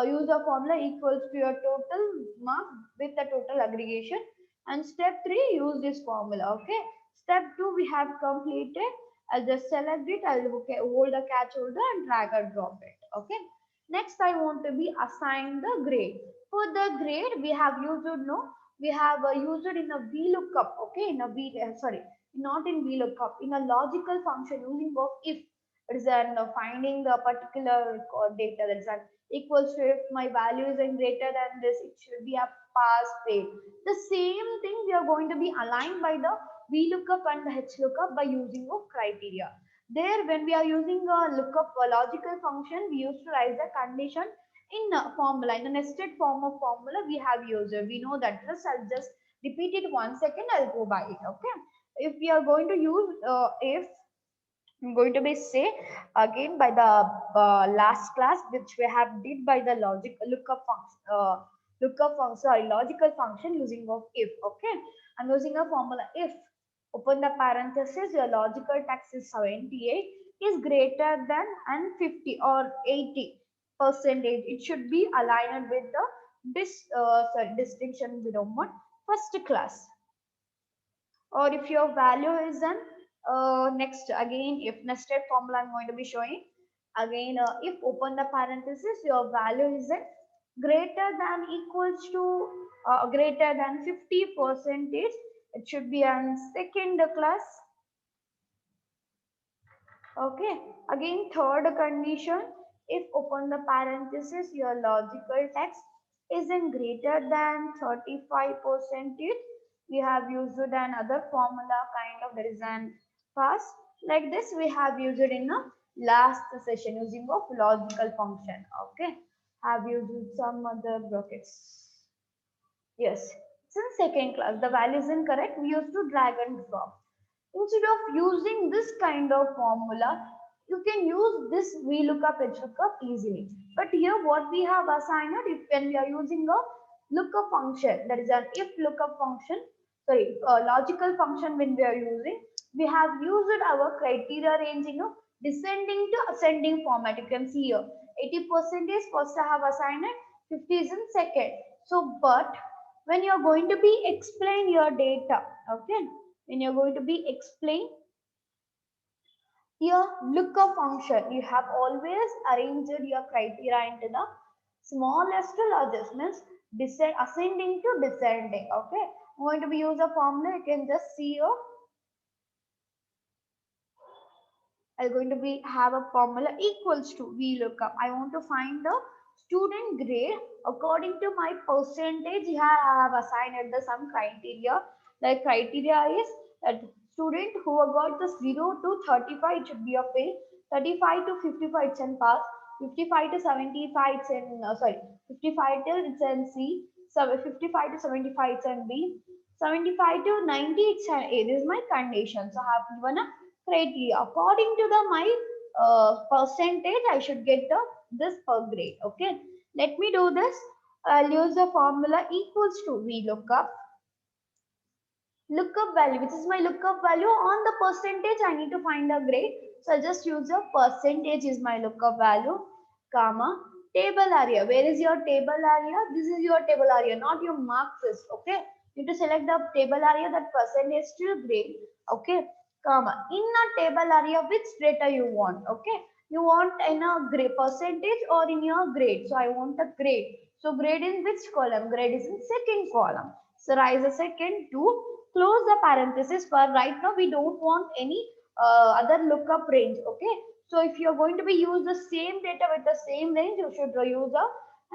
use a formula equals to your total mark with the total aggregation. And step 3, use this formula. Okay. Step 2 we have completed. I'll just select it. I'll hold the catch holder and drag and drop it. Okay. Next, I want to be assigned the grade. For the grade, we have used no. We have used it in a VLOOKUP. Okay, in a sorry, not in VLOOKUP. In a logical function using of if. It is an finding the particular data, that is an equals to if my value is greater than this, it should be a pass fail. The same thing we are going to be aligned by the VLOOKUP and the HLOOKUP by using of criteria. There, when we are using a lookup a logical function, we used to write the condition in a formula, in a nested form of formula we have used. We know that. Just I'll just repeat it 1 second. I'll go by it. Okay. If we are going to use if I'm going to be say again by the last class which we have did by the logic lookup function, sorry, logical function using of if. Okay, I'm using a formula if open the parenthesis your logical text is 78 is greater than and 50 or 80 percentage. It should be aligned with the distinction we don't want first class. Or if your value is an next again if nested formula I'm going to be showing again if open the parenthesis your value is a greater than equals to greater than 50 percentage, it should be an second class. Okay, again third condition, if open the parenthesis your logical text is in greater than 35 percentage, we have used another formula kind of, there is an pass like this we have used it in the last session using of logical function. Okay, have used some other brackets. Yes, since second class the value is incorrect, we used to drag and drop. Instead of using this kind of formula, you can use this VLOOKUP, HLOOKUP easily. But here what we have assigned it, if when we are using a lookup function, that is an if lookup function, sorry, a logical function when we are using, we have used our criteria ranging of descending to ascending format. You can see here 80% is first I have assigned it, 50 is in second. So, but when you are going to be explain your data, okay, when you're going to be explain your lookup function, you have always arranged your criteria into the smallest to largest, means ascending to descending. Okay, I'm going to be use a formula. You can just see your I'm going to be have a formula equals to VLOOKUP. I want to find the student grade according to my percentage. Here I have assigned the some criteria. The criteria is that student who got the 0 to 35 it should be a fail, 35 to 55 it's an pass, 55 to 75 it's in, sorry, 55 till it's in C, so 55 to 75 it's in B, 75 to 90 it's an A. This is my condition. So I have given a criteria. According to the my percentage, I should get the this per grade. Okay. Let me do this. I'll use the formula equals to V lookup value, which is my lookup value on the percentage. I need to find the grade. So I'll just use the percentage is my lookup value, comma, table area. Where is your table area? This is your table area, not your marks list. Okay. You need to select the table area, that percentage till grade. Okay. Comma. In a table area, which data you want? Okay. You want in a grade percentage or in your grade. So I want a grade. So grade in which column? Grade is in second column. So rise a second to close the parenthesis. For right now we don't want any other lookup range. Okay, so if you're going to be use the same data with the same range, you should use a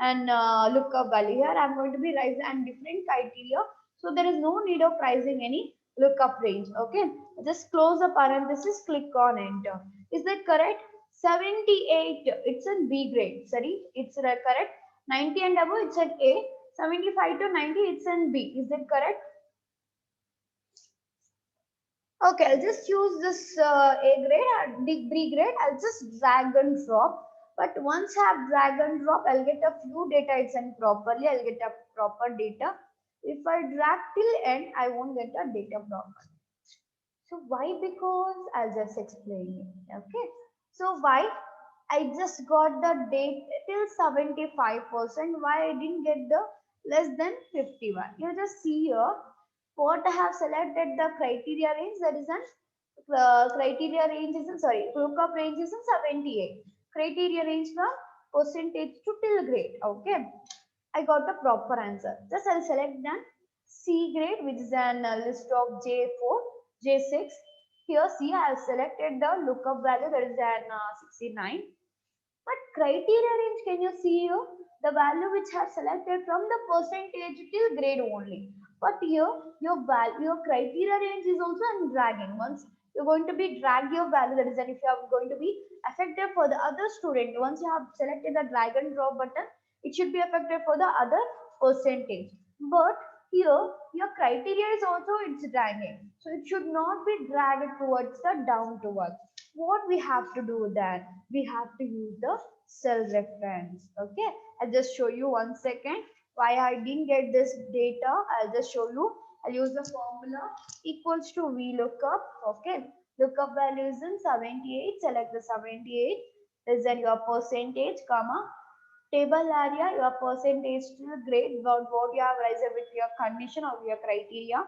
and lookup value. Here I'm going to be raising and different criteria, so there is no need of pricing any lookup range. Okay, just close the parenthesis, click on enter. Is that correct? 78 it's in B grade. Sorry, it's correct. 90 and above it's an A. 75 to 90 it's in B. Is it correct? Okay, I'll just use this A grade or B grade. I'll just drag and drop. But once I have drag and drop, I'll get a few data. It's in properly. I'll get a proper data. If I drag till end, I won't get a data proper. So why? Because I'll just explain it. Okay. So why? I just got the date till 75%. Why I didn't get the less than 51? You just see here what I have selected the criteria range, that is an criteria range is in, sorry, lookup range is in 78. Criteria range from percentage to till grade. Okay. I got the proper answer. Just I'll select then C grade, which is an list of J4, J6. Here see I have selected the lookup value, that is an 69. But criteria range, can you see here? The value which I have selected from the percentage till grade only. But here your value, your criteria range is also in dragging. Once you're going to be drag your value, that is that if you are going to be effective for the other student, once you have selected the drag and drop button, it should be effective for the other percentage. But here your criteria is also it's dragging. So it should not be dragged towards the down towards. What we have to do then? We have to use the cell reference. Okay, I'll just show you 1 second why I didn't get this data. I'll just show you. I'll use the formula equals to VLOOKUP. Okay, lookup value is in 78. Select the 78. Is then your percentage, comma, table area, your percentage to grade, what you have raised with your condition or your criteria,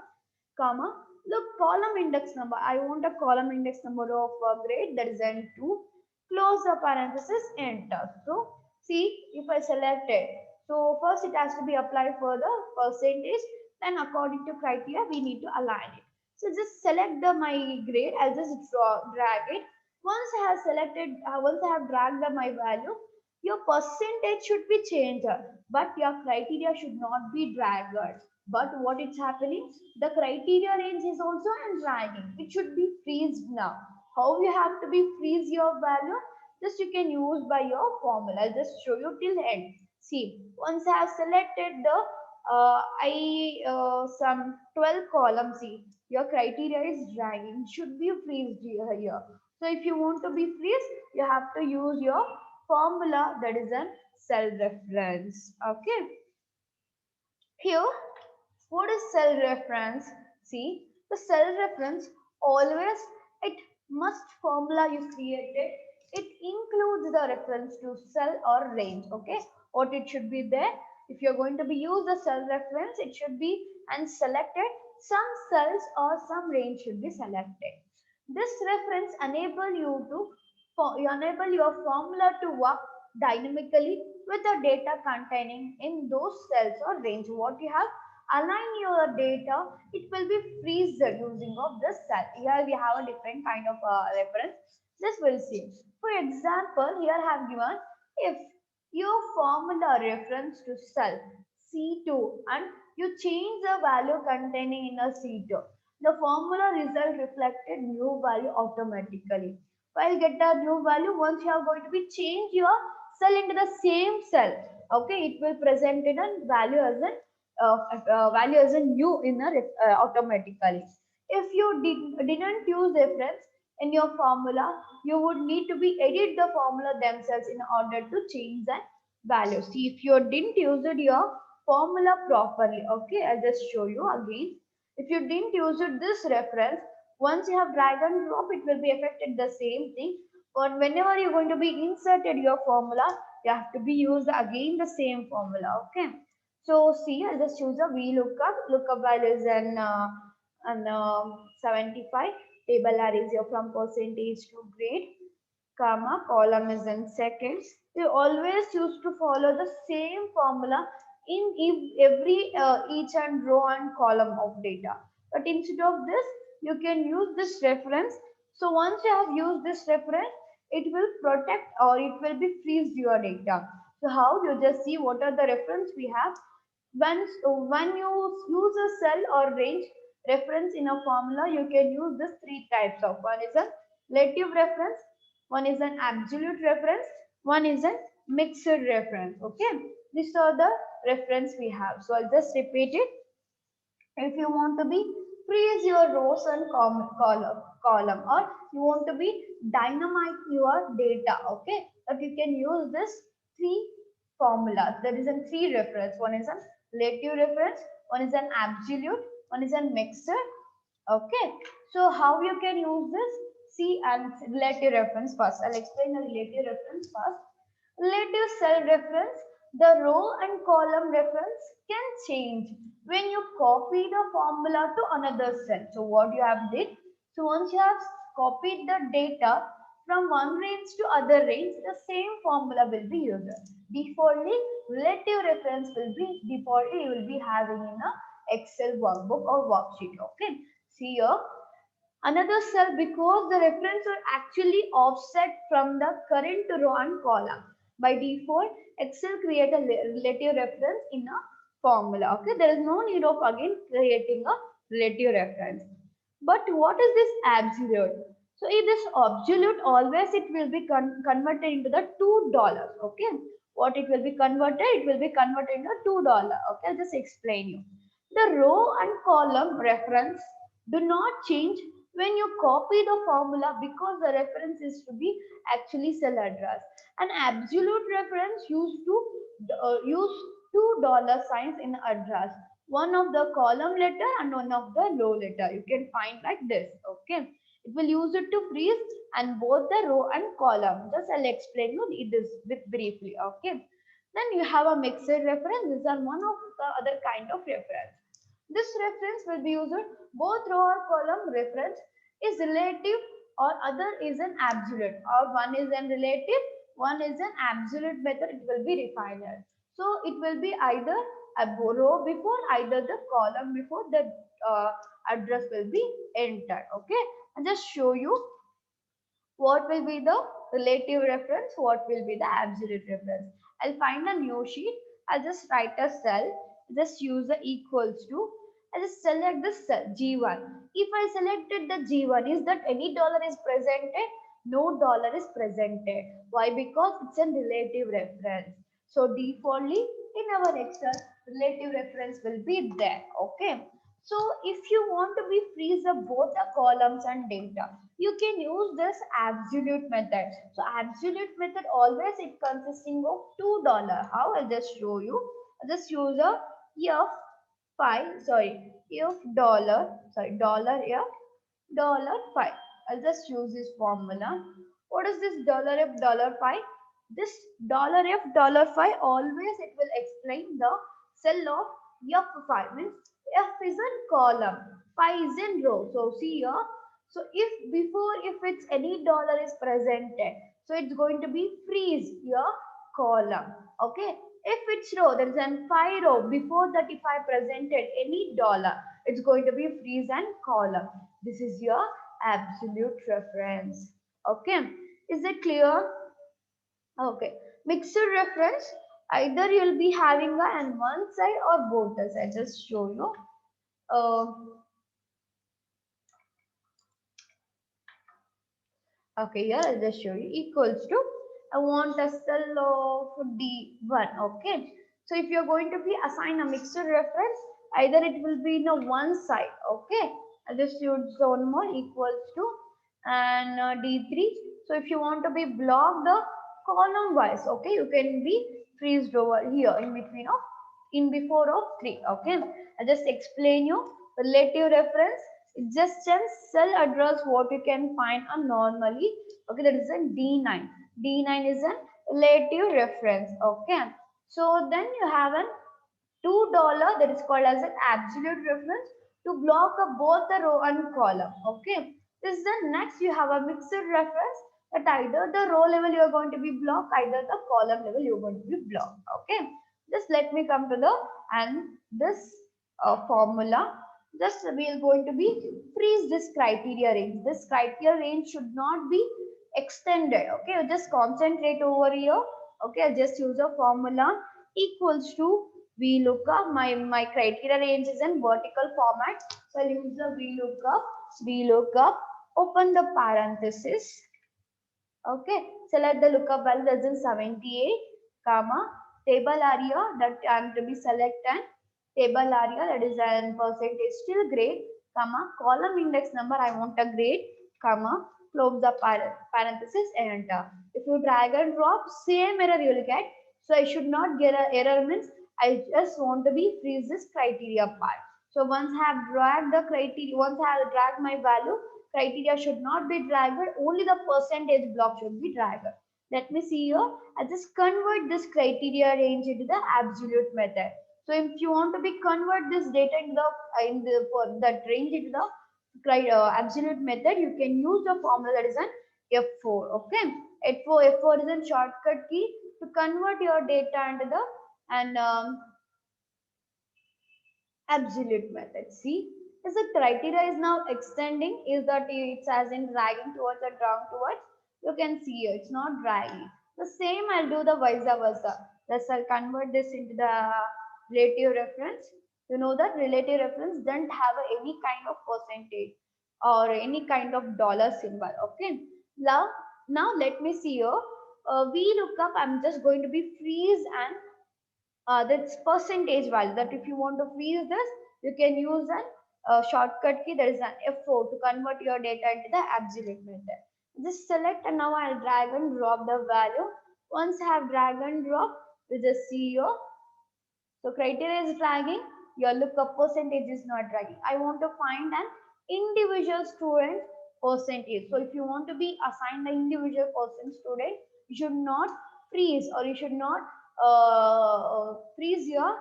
comma, look, column index number. I want a column index number of grade, that is N2. Close the parenthesis, enter. So see if I select it. So first it has to be applied for the percentage. Then according to criteria, we need to align it. So just select the my grade. I'll just drag it. Once I have selected, once I have dragged the my value, your percentage should be changed, but your criteria should not be dragged. But what is happening? The criteria range is also in dragging. It should be freezed now. How you have to be freeze your value? Just you can use by your formula. I'll just show you till end. See, once I have selected the some 12 columns. See, your criteria is dragging. Should be freezed here. So if you want to be freeze, you have to use your formula, that is a cell reference. Okay. Here, what is cell reference? See, the cell reference always, it must formula you created. It includes the reference to cell or range. Okay, what it should be there. If you're going to be use the cell reference, it should be and selected. Some cells or some range should be selected. This reference enable you to enable your formula to work dynamically with the data containing in those cells or range. What you have align your data, it will be freeze using of this cell. Here we have a different kind of reference. This will see. For example, here I have given if your formula reference to cell C2 and you change the value containing in a C2, the formula result reflected new value automatically. I'll get the new value once you are going to be change your cell into the same cell. Okay, it will present in a value as an value as a new in a automatically. If you didn't use reference in your formula, you would need to be edit the formula themselves in order to change that value. See, if you didn't use it your formula properly, okay, I'll just show you again. If you didn't use it this reference, once you have drag and drop, it will be affected the same thing. But whenever you're going to be inserted your formula, you have to be used again the same formula. Okay. So see, I'll just use a VLOOKUP. Lookup value is an 75. Table arrays here from percentage to grade, comma, column is in seconds. We always used to follow the same formula in every each and row and column of data. But instead of this, you can use this reference. So once you have used this reference, it will protect or it will be freeze your data. So how you just see what are the reference we have. When you use a cell or range reference in a formula, you can use this three types of. One is a relative reference, one is an absolute reference, one is a mixed reference. Okay, these are the reference we have. So I'll just repeat it. If you want to be freeze your rows and column, or you want to be dynamite your data, okay, that you can use this three formulas. There is a three reference. One is a relative reference, one is an absolute, one is a mixed. Okay, so how you can use this? See, and relative reference first. I'll explain the relative reference first. Relative cell reference, the row and column reference can change when you copy the formula to another cell. So what you have did, so once you have copied the data from one range to other range, the same formula will be used. Defaultly, relative reference will be defaultly you will be having in a Excel workbook or worksheet. Okay, see here. Another cell because the reference are actually offset from the current row and column. By default, Excel create a relative reference in a formula. Okay, there is no need of again creating a relative reference. But what is this absolute? So if this absolute always it will be converted into the $2. Okay, what it will be converted? It will be converted into $2. Okay, I'll just explain you. The row and column reference do not change when you copy the formula because the reference is to be actually cell address. An absolute reference used to use $2 signs in address, one of the column letter and one of the row letter. You can find like this. Okay, it will use it to freeze and both the row and column. Just I'll explain you this bit briefly. Okay, then you have a mixed reference. These are one of the other kind of reference. This reference will be used both row or column reference is relative or other is an absolute, or one is an relative, one is an absolute method. It will be refined. So it will be either a row before, either the column before the address will be entered. Okay, and just show you what will be the relative reference, what will be the absolute reference. I'll find a new sheet. I'll just write a cell, just use the equals to. I just select the cell G1. If I selected the G1, is that any dollar is presented? No dollar is presented. Why? Because it's a relative reference. So defaultly in our Excel, relative reference will be there. Okay. So if you want to be freeze of both the columns and data, you can use this absolute method. So absolute method always it consisting of $2. How? I'll just show you. I'll just use a F five, sorry, F dollar, sorry, dollar F dollar five. I'll just use this formula. What is this dollar F dollar five? This dollar F dollar five always it will explain the cell of F5 means F is in column, pi is in row. So see here. So if before if it's any dollar is presented, so it's going to be freeze your column. Okay. If it's row, there is an pi row. Before that, if I presented any dollar, it's going to be freeze and column. This is your absolute reference. Okay. Is it clear? Okay. Mixed reference. Either you'll be having a on one side or both the sides. Just show you. Uh, okay, here I'll just show you equals to. I want a cell of D1. Okay. So if you're going to be assign a mixed reference, either it will be in a one side. Okay. I'll just use one more equals to and D3. So if you want to be block the column wise, okay, you can be freezed over here in between of in before of 3. Okay. I just explain you relative reference. It just sends cell address what you can find on normally. Okay, that is a D9. D9 is a relative reference. Okay. So then you have an $2 that is called as an absolute reference to block both the row and column. Okay. This then next you have a mixed reference that either the row level you are going to be blocked, either the column level you are going to be blocked. Okay. Just let me come to the and this formula. Just we are going to be freeze this criteria range. This criteria range should not be extended. Okay. Just concentrate over here. Okay. Just use a formula equals to VLOOKUP. My criteria range is in vertical format. So I'll use the VLOOKUP, open the parenthesis. Okay, select the lookup value that's in 78, comma, table area that I'm to be select and table area that is an percentage still grade, comma, column index number I want a grade, comma, close the parenthesis and enter. If you drag and drop, same error you will get. So I should not get an error means I just want to be freeze this criteria part. So once I have dragged the criteria, once I have dragged my value, criteria should not be dragged, only the percentage block should be dragged. Let me see here. I just convert this criteria range into the absolute method. So if you want to be convert this data in the for that range into the absolute method, you can use the formula that is an F4. Okay, F4 is a shortcut key to convert your data into the and absolute method. See, as the criteria is now extending, is that it's as in dragging towards or down towards. You can see here, it's not dragging. The same I'll do the vice versa. Thus I'll convert this into the relative reference. You know that relative reference doesn't have any kind of percentage or any kind of dollar symbol. Okay. Now let me see here. VLOOKUP, I'm just going to be freeze and that's percentage value, that if you want to freeze this you can use an shortcut key that is an F4 to convert your data into the absolute method. Just select and now I'll drag and drop the value. Once I have drag and drop, we just see your so criteria is dragging, your lookup percentage is not dragging. I want to find an individual student percentage. So if you want to be assigned an individual person student, you should not freeze or you should not freeze your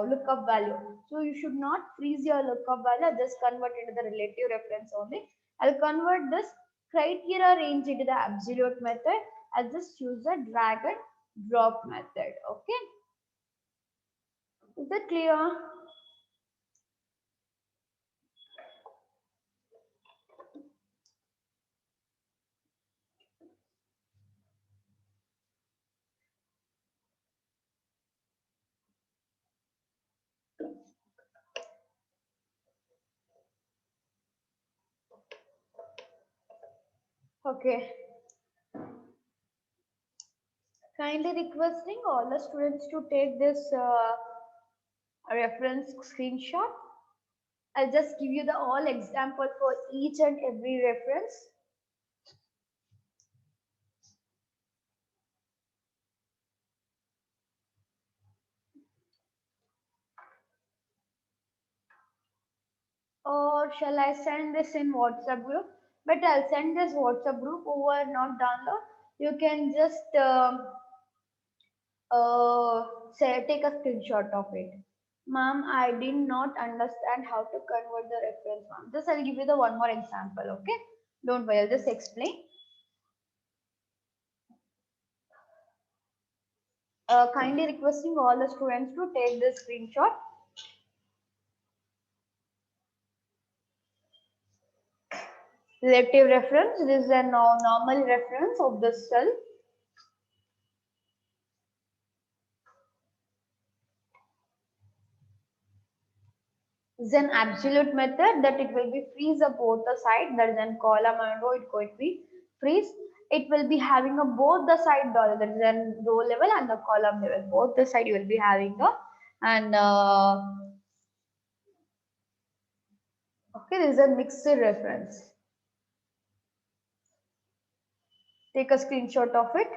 lookup value. So you should not freeze your lookup value, just convert into the relative reference only. I'll convert this criteria range into the absolute method. I'll just use the drag and drop method. Okay. Is that clear? Okay. Kindly requesting all the students to take this reference screenshot. I'll just give you the all example for each and every reference. Or shall I send this in WhatsApp group? But I'll send this WhatsApp group over, not download. You can just say take a screenshot of it. Ma'am, I did not understand how to convert the reference, ma'am. Just I'll give you the one more example, okay? Don't worry, I'll just explain. Kindly requesting all the students to take this screenshot. Relative reference, this is a normal reference of the cell. Is an absolute method that it will be freeze up both the side, that is in column and row it could be freeze. it will be having a both the side dollar, that is a row level and the column level. Both the side you will be having a and okay, this is a mixed reference. Take a screenshot of it.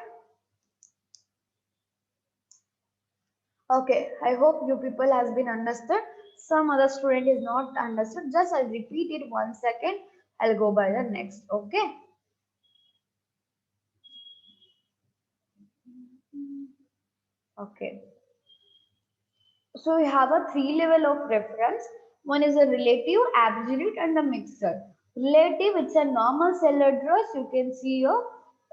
Okay, I hope you people has been understood. Some other student is not understood. Just I'll repeat it 1 second. I'll go by the next. Okay. Okay. So we have a three level of reference. One is a relative, absolute, and a mixer. Relative, it's a normal cell address. You can see here.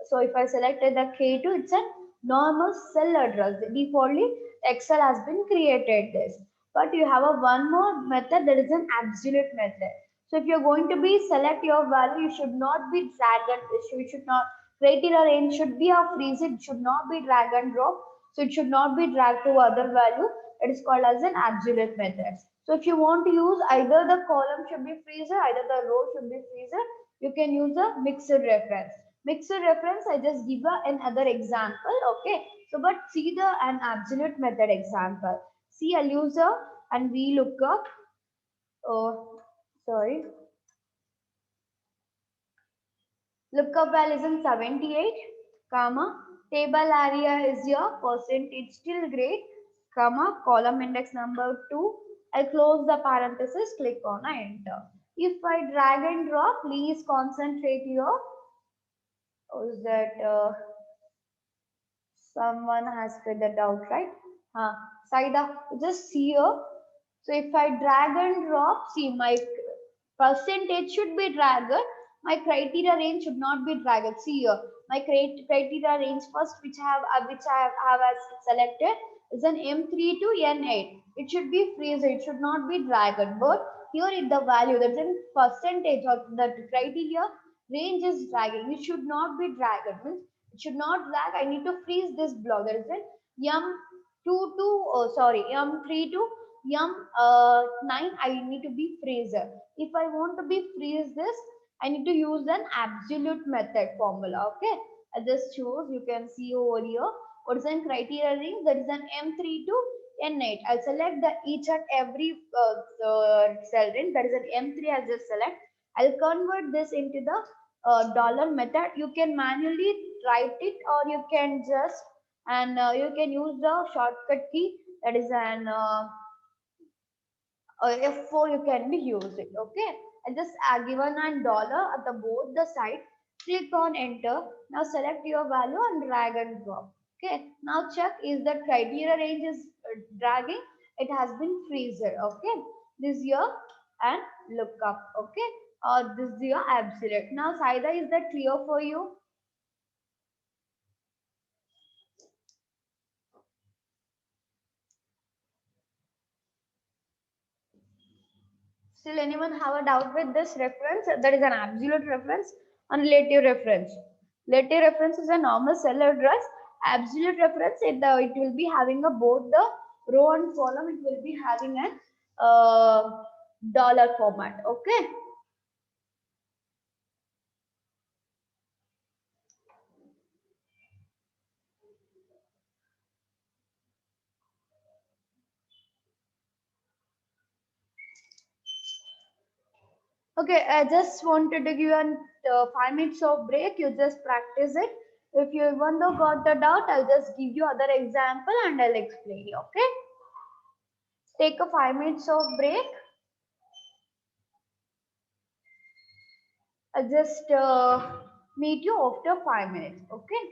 So if I selected the K2, it's a normal cell address. Defaultly, Excel has been created this. But you have a one more method, that is an absolute method. So if you're going to be select your value, you should not be drag and you should not criteria range should be a freeze. It should not be drag and drop. So it should not be dragged to other value. It is called as an absolute method. So if you want to use either the column should be freezer, either the row should be freezer, you can use a mixed reference. Mixed reference, I just give another example. Okay. So but see the an absolute method example. See, I'll use a and we look up. Oh, sorry. Lookup value is in 78, comma, table area is your percentage till grade, comma, column index number 2. I close the parenthesis, click on enter. If I drag and drop, please concentrate here. Is that someone has figured out, right? Saida, just see here. So if I drag and drop, see my percentage should be dragged. My criteria range should not be dragged. See here, my criteria range first, which I have as selected, is an M3 to N8. It should be freeze. It should not be dragged. But here is the value that's in percentage of the criteria range is dragging. It should not be dragged. Means it should not drag. I need to freeze this block. There is an M2 to sorry M3 to M9. I need to be freezer. If I want to be freeze this, I need to use an absolute method formula. Okay, I just choose. You can see over here. What is an criteria range? That is an M3 to N8. I'll select the each and every cell range. That is an M3. I'll just select. I'll convert this into the dollar method. You can manually write it, or you can just and you can use the shortcut key. That is an F4 you can be use it. Okay, I just given $1 at the both the side. Click on enter. Now select your value and drag and drop. Okay, now check is the criteria range is dragging. It has been freezer. Okay, this year and look up. Okay, or this year absolute. Now Saida, is that clear for you? Still anyone have a doubt with this reference? That is an absolute reference and relative reference. Relative reference is a normal cell address. Absolute reference, it will be having a both the row and column. It will be having an dollar format. Okay. Okay. I just wanted to give you an 5 minutes of break. You just practice it. If you even though got the doubt, I'll just give you other example and I'll explain you. Okay. Take a 5 minutes of break. I'll just meet you after 5 minutes. Okay.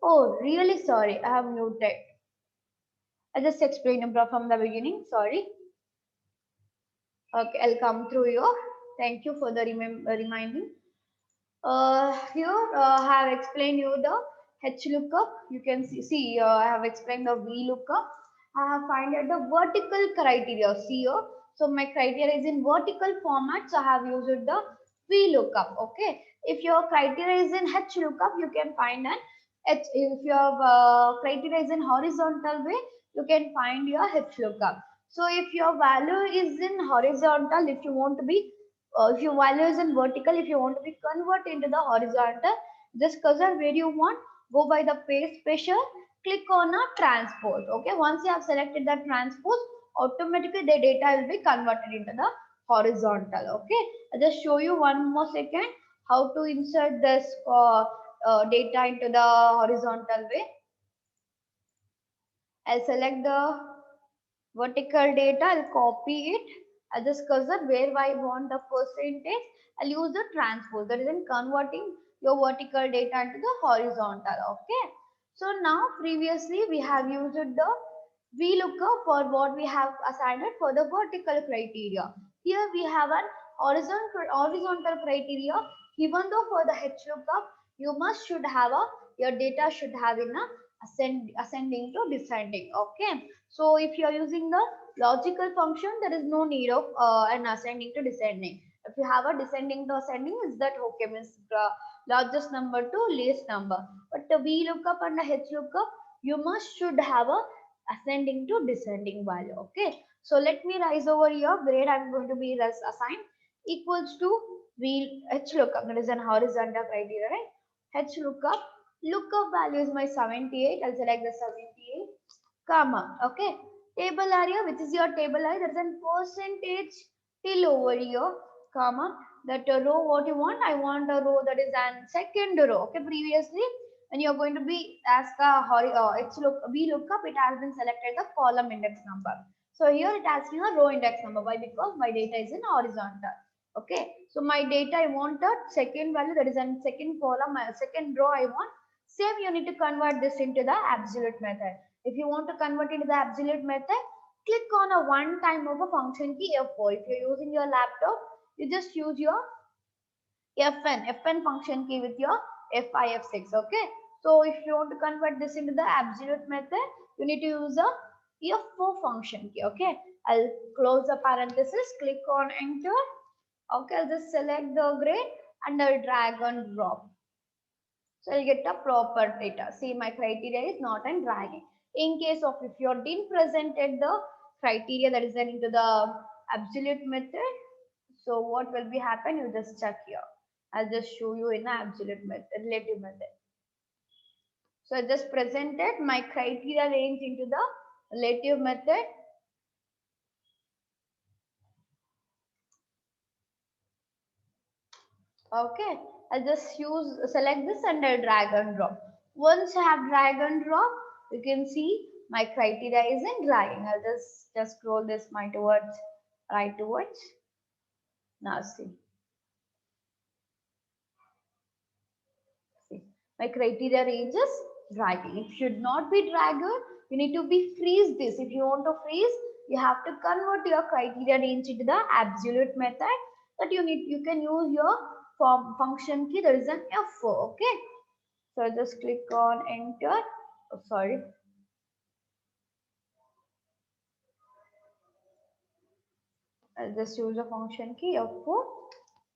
Oh, really sorry. I have muted. I just explained from the beginning. Sorry. Okay, I'll come through you. Thank you for the reminding. Here I have explained you the H lookup. You can see I have explained the V lookup. I have find out the vertical criteria. See here. So my criteria is in vertical format. So I have used the V lookup. Okay. If your criteria is in H lookup, you can find an H. If your criteria is in horizontal way, you can find your H lookup. So if your value is in horizontal, if you want to be if your value is in vertical, if you want to be convert into the horizontal, just cursor where you want, go by the paste pressure, click on a transpose. Okay, once you have selected the transpose, automatically the data will be converted into the horizontal. Okay, I'll just show you one more second how to insert this data into the horizontal way. I'll select the vertical data, I'll copy it. I'll just cursor where I want the percentage. I'll use the transpose, that is in converting your vertical data into the horizontal. Okay. So now previously we have used the VLOOKUP for what we have assigned it for the vertical criteria. Here we have an horizontal criteria. Even though for the HLOOKUP, you must should have a your data should have in a ascending to descending. Okay. So if you are using the logical function, there is no need of an ascending to descending. If you have a descending to ascending, is that okay? Means the largest number to least number. But the VLOOKUP and the HLOOKUP, you must should have a ascending to descending value. Okay. So let me rise over here. Grade I'm going to be assigned equals to HLOOKUP. That is an horizontal criteria, right? HLOOKUP. Lookup value is my 78. I'll select the 78 comma. Okay. Table area, which is your table area, there's a percentage till over here, comma. That row, what you want? I want a row that is an second row. Okay. Previously, when you're going to be ask a V lookup, it has been selected the column index number. So here it asking a row index number. Why? Because my data is in horizontal. Okay. So my data I want a second value, that is an second column, second row I want. Same, you need to convert this into the absolute method. If you want to convert into the absolute method, click on a one time of a function key F4. If you're using your laptop, you just use your Fn function key with your F5, F6. Okay. So if you want to convert this into the absolute method, you need to use a F4 function key. Okay. I'll close the parenthesis, click on enter. Okay, I'll just select the grade and I'll drag and drop. So I'll get the proper data. See, my criteria is not in dragging. In case of if you didn't presented the criteria that is then into the absolute method, so what will be happen? You just check here. I'll just show you in the absolute method, relative method. So I just presented my criteria range into the relative method. Okay, I'll just select this and I'll drag and drop. Once I have drag and drop, you can see my criteria is in dragging. I'll just scroll this my towards right towards. Now see my criteria range is dragging. It should not be dragger. You need to be freeze this. If you want to freeze, you have to convert your criteria range into the absolute method. That you can use your function key. There is an F4. Okay. So I just click on enter. Oh, sorry. I'll just use a function key F4.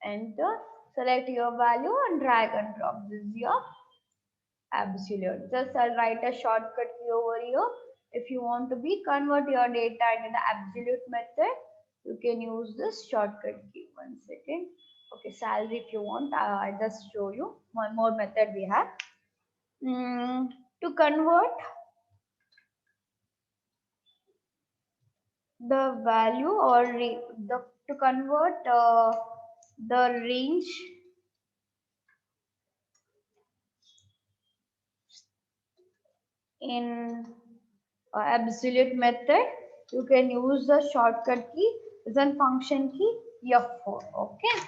Enter. Select your value and drag and drop. This is your absolute. Just I'll write a shortcut key over here. If you want to be convert your data into the absolute method, you can use this shortcut key. One second. Okay, salary if you want. I just show you one more method we have. To convert the value or to convert the range in absolute method, you can use the shortcut key then function key F4. Okay,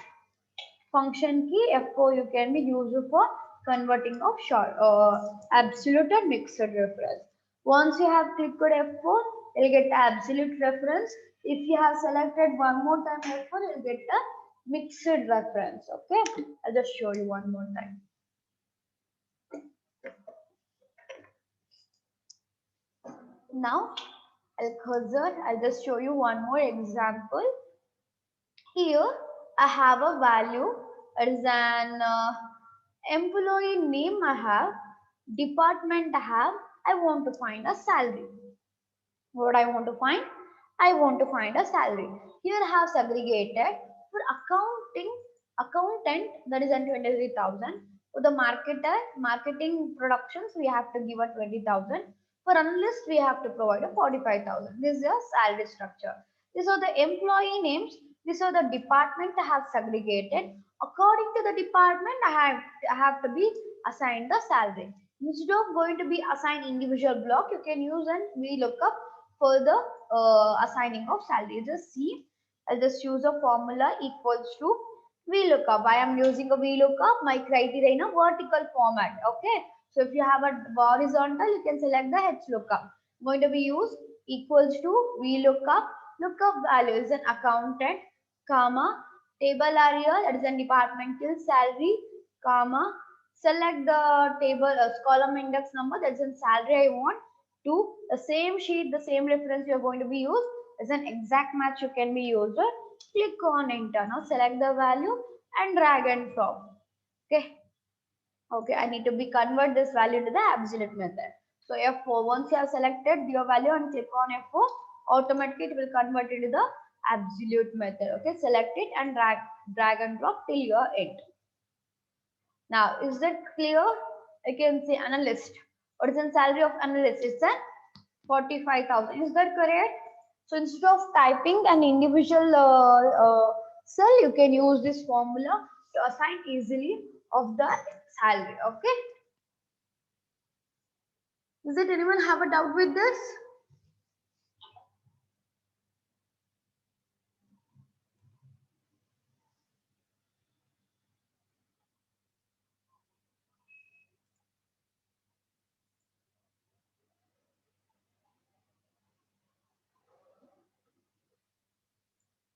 function key F4 you can be used for converting of short absolute and mixed reference. Once you have clicked F4, you'll get absolute reference. If you have selected one more time F4, you'll get a mixed reference. Okay, I'll just show you one more time. Now I'll just show you one more example. Here I have a value. It is an employee name I have, department I have. I want to find a salary. What I want to find? I want to find a salary. Here I have segregated for accountant, that is an 23,000. For the marketer, marketing productions, we have to give a 20,000. For analyst, we have to provide a 45,000. This is a salary structure. These are the employee names. These are the department I have segregated. According to the department, I have to be assigned the salary. Instead of going to be assigned individual block, you can use an VLOOKUP for the assigning of salary. Just see, I'll just use a formula equals to VLOOKUP. I am using a VLOOKUP, my criteria in a vertical format. Okay. So if you have a horizontal, you can select the HLOOKUP. Going to be used equals to VLOOKUP. Lookup value is an accountant, comma, table area, that is a departmental salary, comma, select the table column index number, that's a salary I want, to the same sheet, the same reference you are going to be used as an exact match you can be used. Click on enter. Now select the value and drag and drop. Okay. Okay, I need to be convert this value to the absolute method. So F4, once you have selected your value and click on F4, automatically it will convert it to the absolute method. Okay, select it and drag and drop till your end. Now, is that clear? I can say analyst. What is the salary of analyst? It's a 45,000. Is that correct? So instead of typing an individual cell, you can use this formula to assign easily of the salary. Okay. Does it anyone have a doubt with this?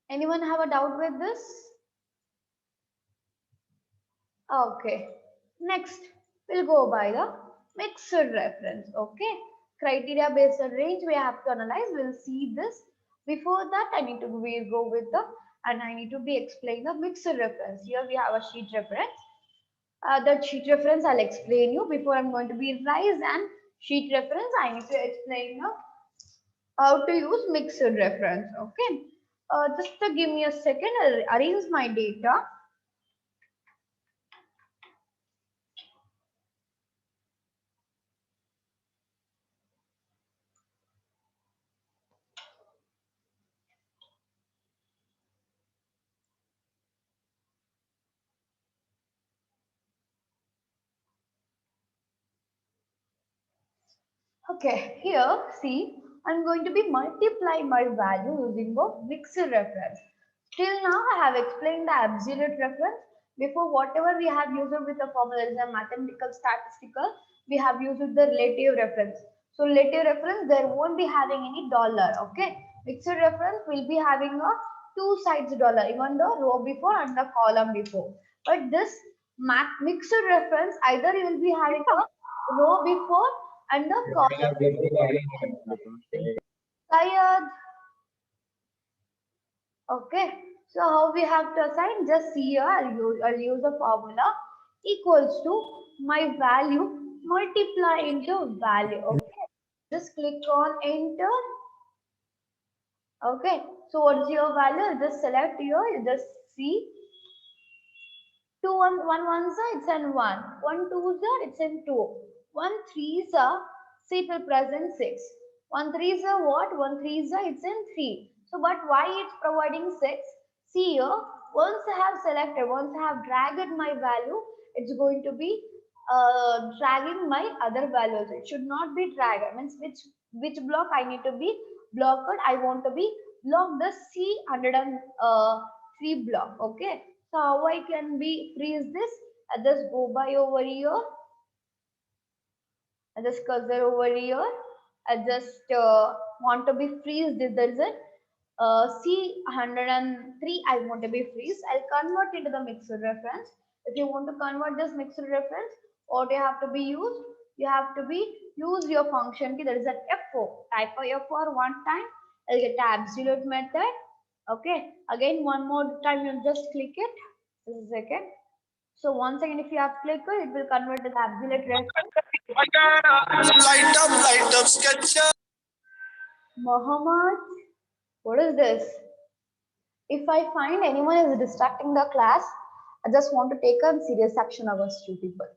Anyone have a doubt with this? Okay. Next, we'll go by the mixed reference. Okay. Criteria based range we have to analyze. We'll see this. Before that, we'll go with the, and I need to be explain the mixed reference. Here we have a sheet reference. That sheet reference I'll explain you. Before I'm going to be rise and sheet reference, I need to explain how to use mixed reference. Okay. Just to give me a second, I'll arrange my data. Okay, here see, I'm going to be multiply my value using the mixed reference. Till now, I have explained the absolute reference. Before, whatever we have used with the formula is a mathematical statistical, we have used the relative reference. So, relative reference, there won't be having any dollar. Okay, mixed reference will be having a two sides dollar, even the row before and the column before. But this mixed reference, either you will be having a row before and the column. Tired. Okay. So how we have to assign? Just see here. I'll use the formula equals to my value multiply into value. Okay. Just click on enter. Okay. So what's your value? Just select here. You just see 2 1 side it's in 1. 1 2 it's in 2. 1 3 see it will present 6. 1 3 what? 1 3 it's in 3. So but why it's providing 6? See here, once I have selected, once I have dragged my value, it's going to be dragging my other values. It should not be dragged. Means which block I need to be blocked. I want to be block the C103 block. Okay. So how I can be freeze this? I'll just go by over here. I just cursor over here. I just want to be freeze. There is a C103. I want to be freeze. I'll convert into the mixed reference. If you want to convert this mixed reference, what you have to be used? You have to be use your function key. There is an F4. Type F4 one time. I'll get the absolute method. Okay. Again, one more time. You just click it. This is second. So once again, if you have clicked it, it will convert to the absolute reference. Light up, sketcher. Muhammad, what is this? If I find anyone is distracting the class, I just want to take a serious action against you people.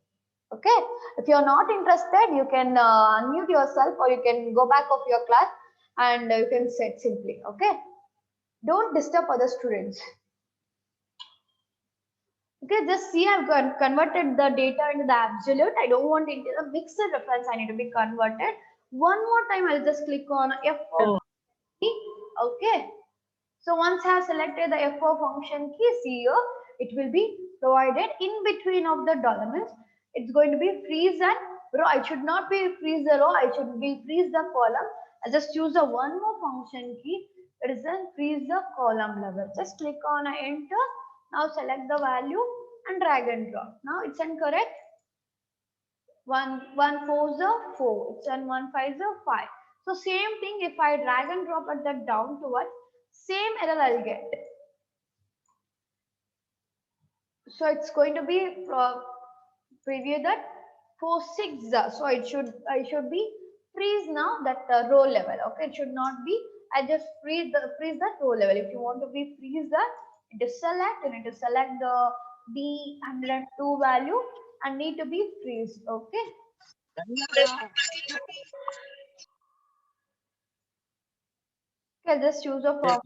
Okay? If you are not interested, you can unmute yourself or you can go back of your class and you can sit simply. Okay? Don't disturb other students. Okay, just see I've converted the data into the absolute. I don't want it into the mixed reference. I need to be converted. One more time, I'll just click on F4. Okay. So once I have selected the F4 function key, see here, it will be provided in between of the elements. It's going to be freeze and row. I should not be freeze the row. I should be freeze the column. I just choose the one more function key. It is then freeze the column level. Just click on enter. Now select the value and drag and drop. Now it's incorrect. One four is a 4. It's and 1 5 is a 5. So same thing if I drag and drop at that down towards, same error I'll get. So it's going to be preview that 4 6. So I should be freeze now that row level. Okay, it should not be. I just freeze that row level. If you want to be freeze that, it is select and it is select the B102 value and need to be freeze. Okay. Okay, just choose a form.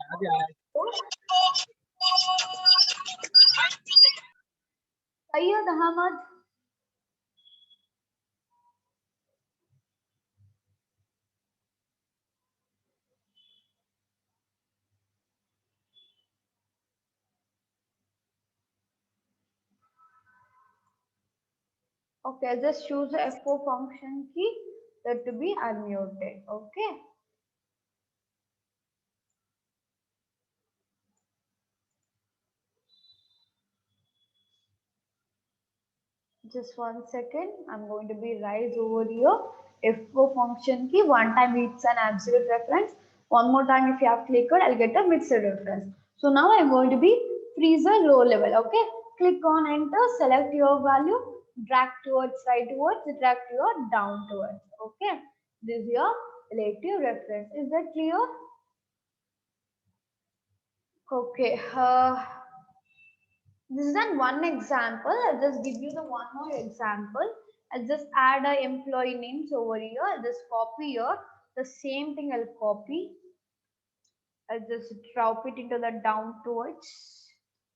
Sayyid Ahmad. Okay, just choose the F4 function key that to be unmuted. Okay. Just 1 second. I'm going to be rise over here. F4 function key. One time it's an absolute reference. One more time if you have clicked, I'll get a mixed reference. So now I'm going to be freeze a row level. Okay. Click on enter. Select your value. Drag towards right towards. Drag to your down towards. Okay. This is your relative reference. Is that clear? Okay. This is an one example. I'll just give you the one more example. I'll just add a employee names over here. I'll just copy here. The same thing I'll copy. I'll just drop it into the down towards.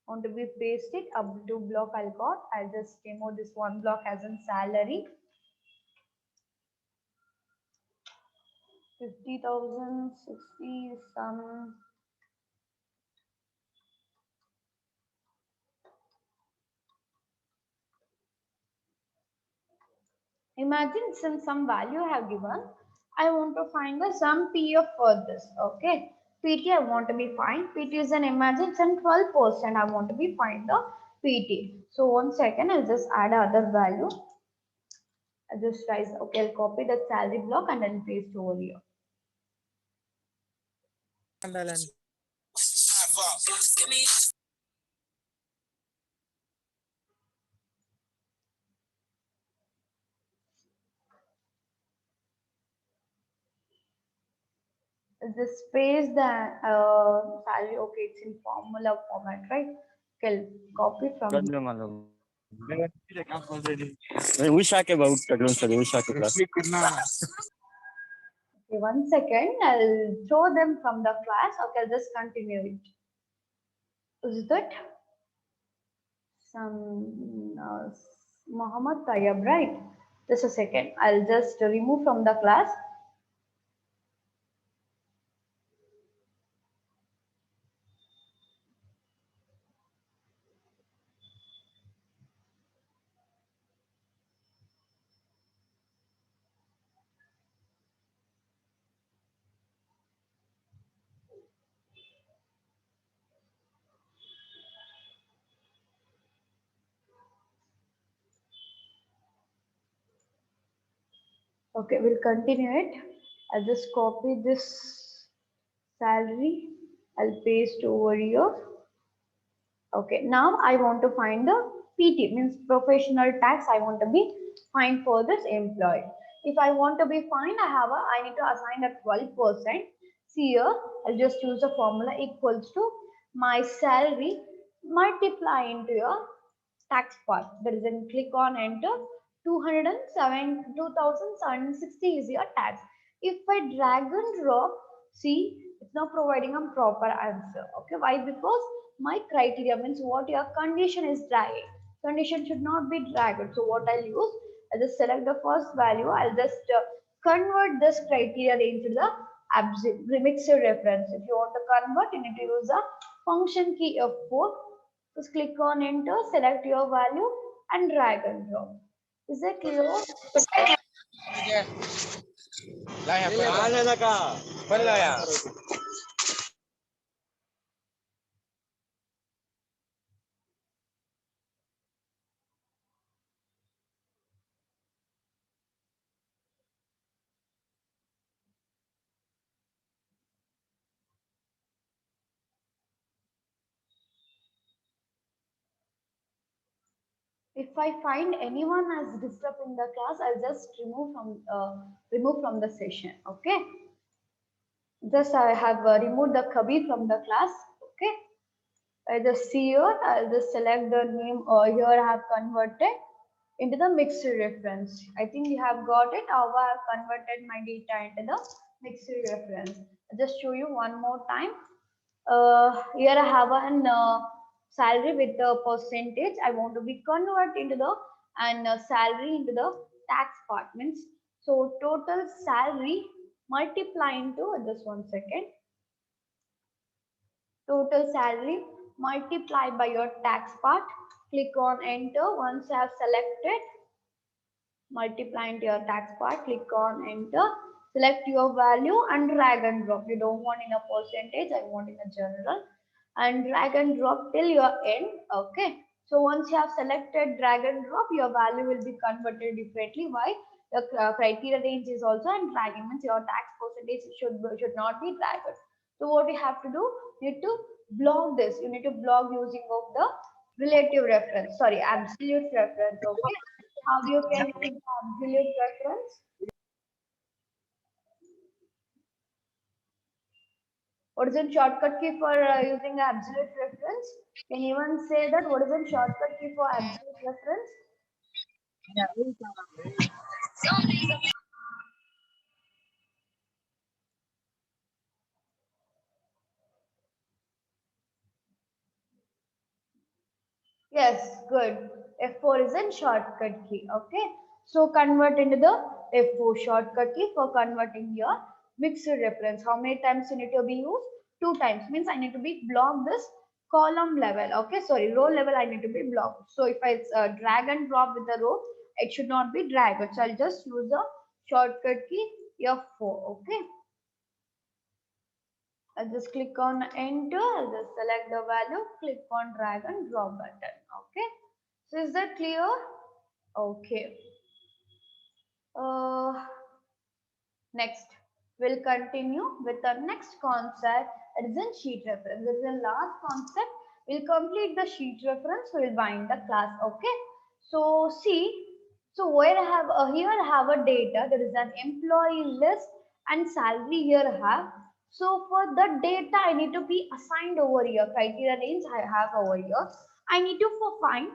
Want to be paste it up to block I'll got. I'll just demo this one block as in salary. 50,000, 60, some. Imagine since some value I have given, I want to find the sum PF for this. Okay. PT I want to be find. PT is an imagine some 12%. I want to be find the PT. So 1 second, I'll just add other value. I'll just try. Okay, I'll copy the salary block and then paste over here. I'll just paste the salary. Okay, it's in formula format, right? Okay, I'll copy from here. Ushake about Ushake class. Okay, 1 second. I'll show them from the class. Okay, I'll just continue it. Is that some Muhammad Tayyab, right? Just a second. I'll just remove from the class. Okay, we'll continue it. I'll just copy this salary. I'll paste over here. Okay, now I want to find the PT, means professional tax. I want to be fined for this employee. If I want to be fined, I need to assign a 12%. See here, I'll just use the formula equals to my salary multiply into your tax part. There is a click on enter. 207 2760 is your tax. If I drag and drop, see, it's not providing a proper answer. Okay, why? Because my criteria means what your condition is dragging. Condition should not be dragged. So what I'll use, I'll just select the first value. I'll just convert this criteria into the absolute mixed reference. If you want to convert, you need to use the function key F4. Just click on enter, select your value and drag and drop. Is that clear? If I find anyone as disturbed in the class, I'll just remove from the session. Okay. Just I have removed the Kabir from the class. Okay. I just see here. I'll just select the name. Here I have converted into the mixed reference. I think you have got it. How I have converted my data into the mixed reference. I'll just show you one more time. Here I have an salary with the percentage. I want to be convert into the and salary into the tax part means. So total salary multiply into just 1 second. Total salary multiply by your tax part. Click on enter. Once I have selected, multiply into your tax part, click on enter, select your value and drag and drop. You don't want in a percentage, I want in a general, and drag and drop till your end. Okay, so once you have selected drag and drop, your value will be converted differently. Why? The criteria range is also, and dragging means your tax percentage should not be dragged. So what you have to do, you need to block this. You need to block using of the relative reference, sorry, absolute reference. Okay, how you can use absolute reference? What is the shortcut key for using absolute reference? Can anyone say that? What is the shortcut key for absolute reference? Yes, good. F4 is a shortcut key. Okay. So convert into the F4 shortcut key for converting your mixed reference. How many times you need to be used? 2 times. Means I need to be block this column level. Okay. Sorry, row level I need to be blocked. So if I drag and drop with the row, it should not be dragged. So I'll just use the shortcut key F4. Okay. I'll just click on enter. I'll just select the value, click on drag and drop button. Okay. So is that clear? Okay. Uh, Next, we'll continue with the next concept. It is in sheet reference. This is the last concept. We'll complete the sheet reference. We'll bind the class. Okay. So see, so where I have here I have a data. There is an employee list and salary here I have. So for the data, I need to be assigned over here. Criteria range I have over here. I need to find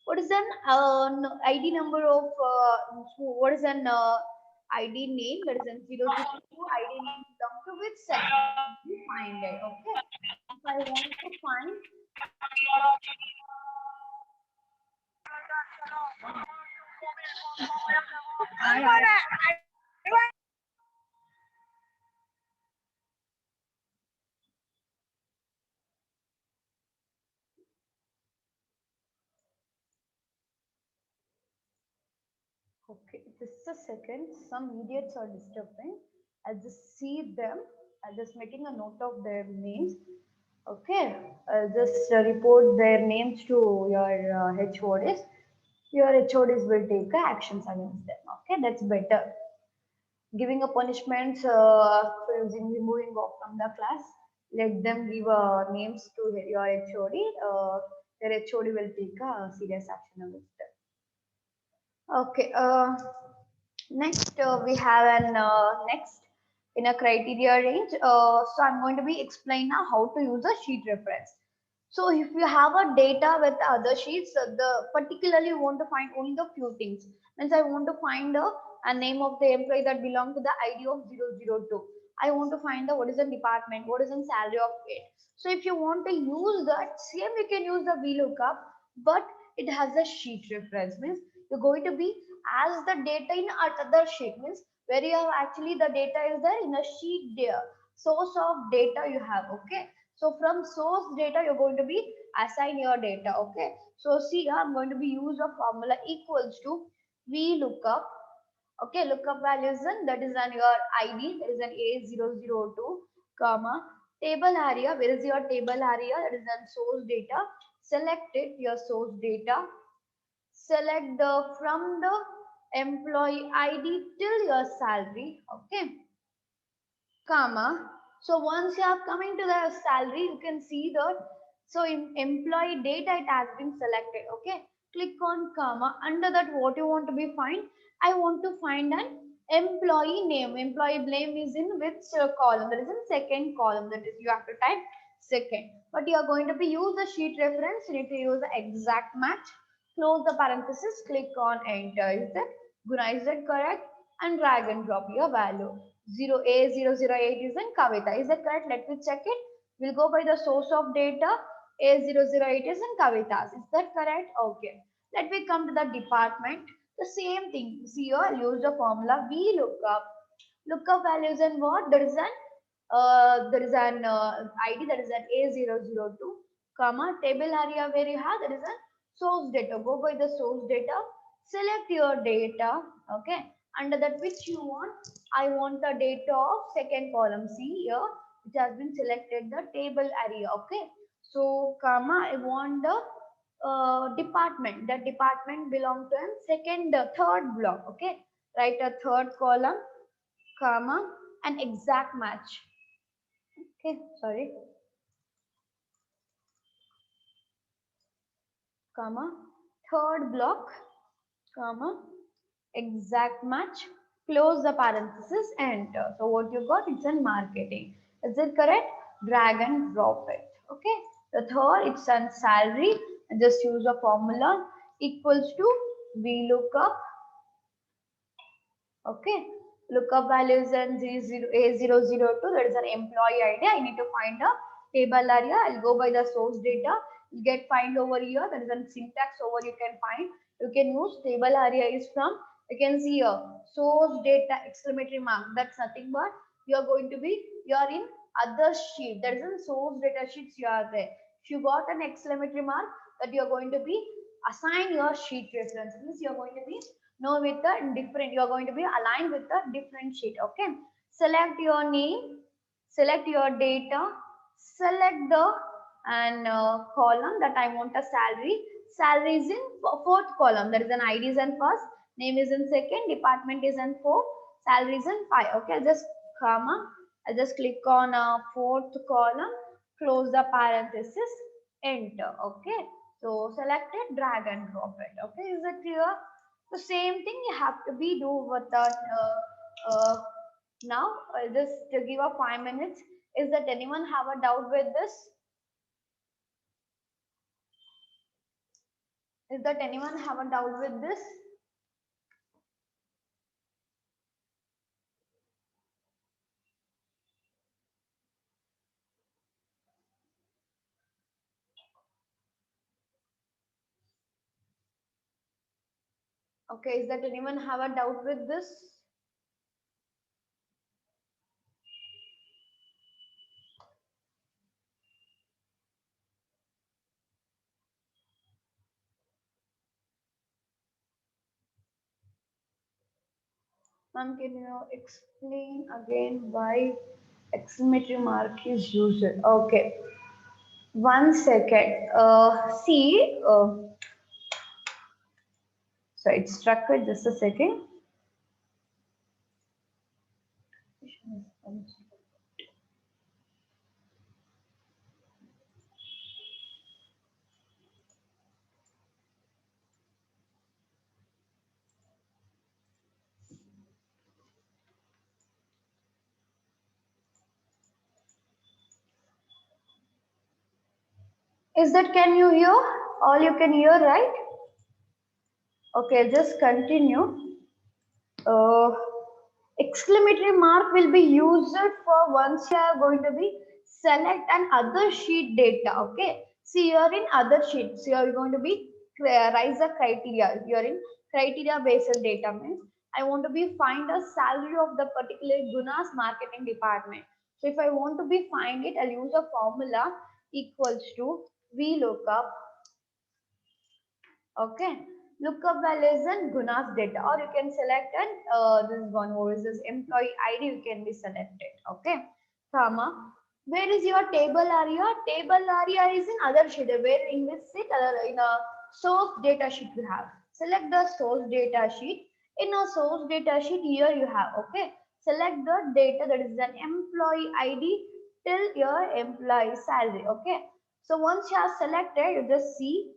what is an ID number of what is an ID name, that is an 002 ID name come to which section we find it. Okay. If I want to find okay, just a second. Some idiots are disturbing. I'll just see them. I'll just making a note of their names. Okay, I'll just report their names to your HODs. Your HODs will take actions against them. Okay, that's better. giving a punishment for using removing off from the class. Let them give names to your HOD. Their HOD will take a serious action against them. Okay. Next, we have an next in a criteria range. So I'm going to be explain now how to use a sheet reference. So if you have a data with other sheets, the particularly you want to find only the few things. Means I want to find a name of the employee that belong to the ID of 002. I want to find the what is the department, what is the salary of it. So if you want to use that, same you can use the VLOOKUP, but it has a sheet reference. Means you're going to be as the data in another sheet, means where you have actually the data is there in a sheet there, source of data you have. Okay, so from source data you're going to be assign your data. Okay, so see here I'm going to be use a formula equals to VLOOKUP. Okay, lookup values in that is on your ID, that is an A002, comma table area, where is your table area, that is on source data. Select it, your source data. Select the from the employee ID till your salary. Okay, comma. So once you are coming to the salary, you can see the so in employee data it has been selected. Okay, click on comma. Under that, what you want to be find? I want to find an employee name. Employee name is in which column? That is in second column. That is you have to type second. But you are going to be use the sheet reference. You need to use the exact match. Close the parenthesis. Click on enter. Is that Guna? Is that correct? And drag and drop your value. 0A008 is in Kavita. Is that correct? Let me check it. We'll go by the source of data. A008 is in Kavitas. Is that correct? Okay. Let me come to the department. The same thing. See here, I'll use the formula VLOOKUP. Lookup values and what? There is an ID that is at A002, comma table area where you have that is a source data. Go by the source data. Select your data. Okay. Under that which you want, I want the data of second column. See here, which has been selected the table area. Okay, so comma I want the department. That department belong to a second, third block. Okay, write a third column, comma an exact match. Okay, sorry, comma third block, comma exact match, close the parenthesis, enter. So what you got, it's in marketing. Is it correct? Drag and drop it. Okay. The third, it's on salary. And just use a formula equals to VLOOKUP. Okay. Lookup values and A002, that is an employee ID. I need to find a table area. I'll go by the source data. You get find over here. That is a syntax over you can find. You can use table area is from, you can see here, source data exclamatory mark. That's nothing but you are going to be, you are in other sheet. That is in source data sheets you are there. If you got an exclamatory mark, that you are going to be assign your sheet reference. Means you are going to be no with the different, you are going to be aligned with the different sheet. Okay, select your name, select your data, select the and column that I want a salary. Salary is in fourth column, that is an ID is in first, name is in second, department is in fourth, salary is in five. Okay, just comma, I just click on fourth column, close the parenthesis, enter. Okay, so select it, drag and drop it. Okay, is it clear? The same thing you have to be do with that. Now I'll just give a 5 minutes. Is that anyone have a doubt with this? Is that anyone have a doubt with this? Okay, is that anyone have a doubt with this? Ma'am, can you explain again why exclamatory mark is used? Okay, 1 second. See, so it's struck with just a second. Is that, can you hear? All you can hear, right? Okay, just continue. uh, Exclamatory mark will be used for once you are going to be select an other sheet data. Okay, see, you're in other sheets, so you're going to be raise a criteria. You're in criteria based data, means I want to be find a salary of the particular Guna's marketing department. So if I want to be find it, I'll use a formula equals to VLOOKUP. Okay, lookup values and Guna's data, or you can select an this one, or is this employee ID, you can be selected. Okay, comma. Where is your table area? Table area is in other sheet. Where in this sheet? In a source data sheet you have. Select the source data sheet. In a source data sheet here you have. Okay, select the data that is an employee ID till your employee salary. Okay, so once you have selected, you just see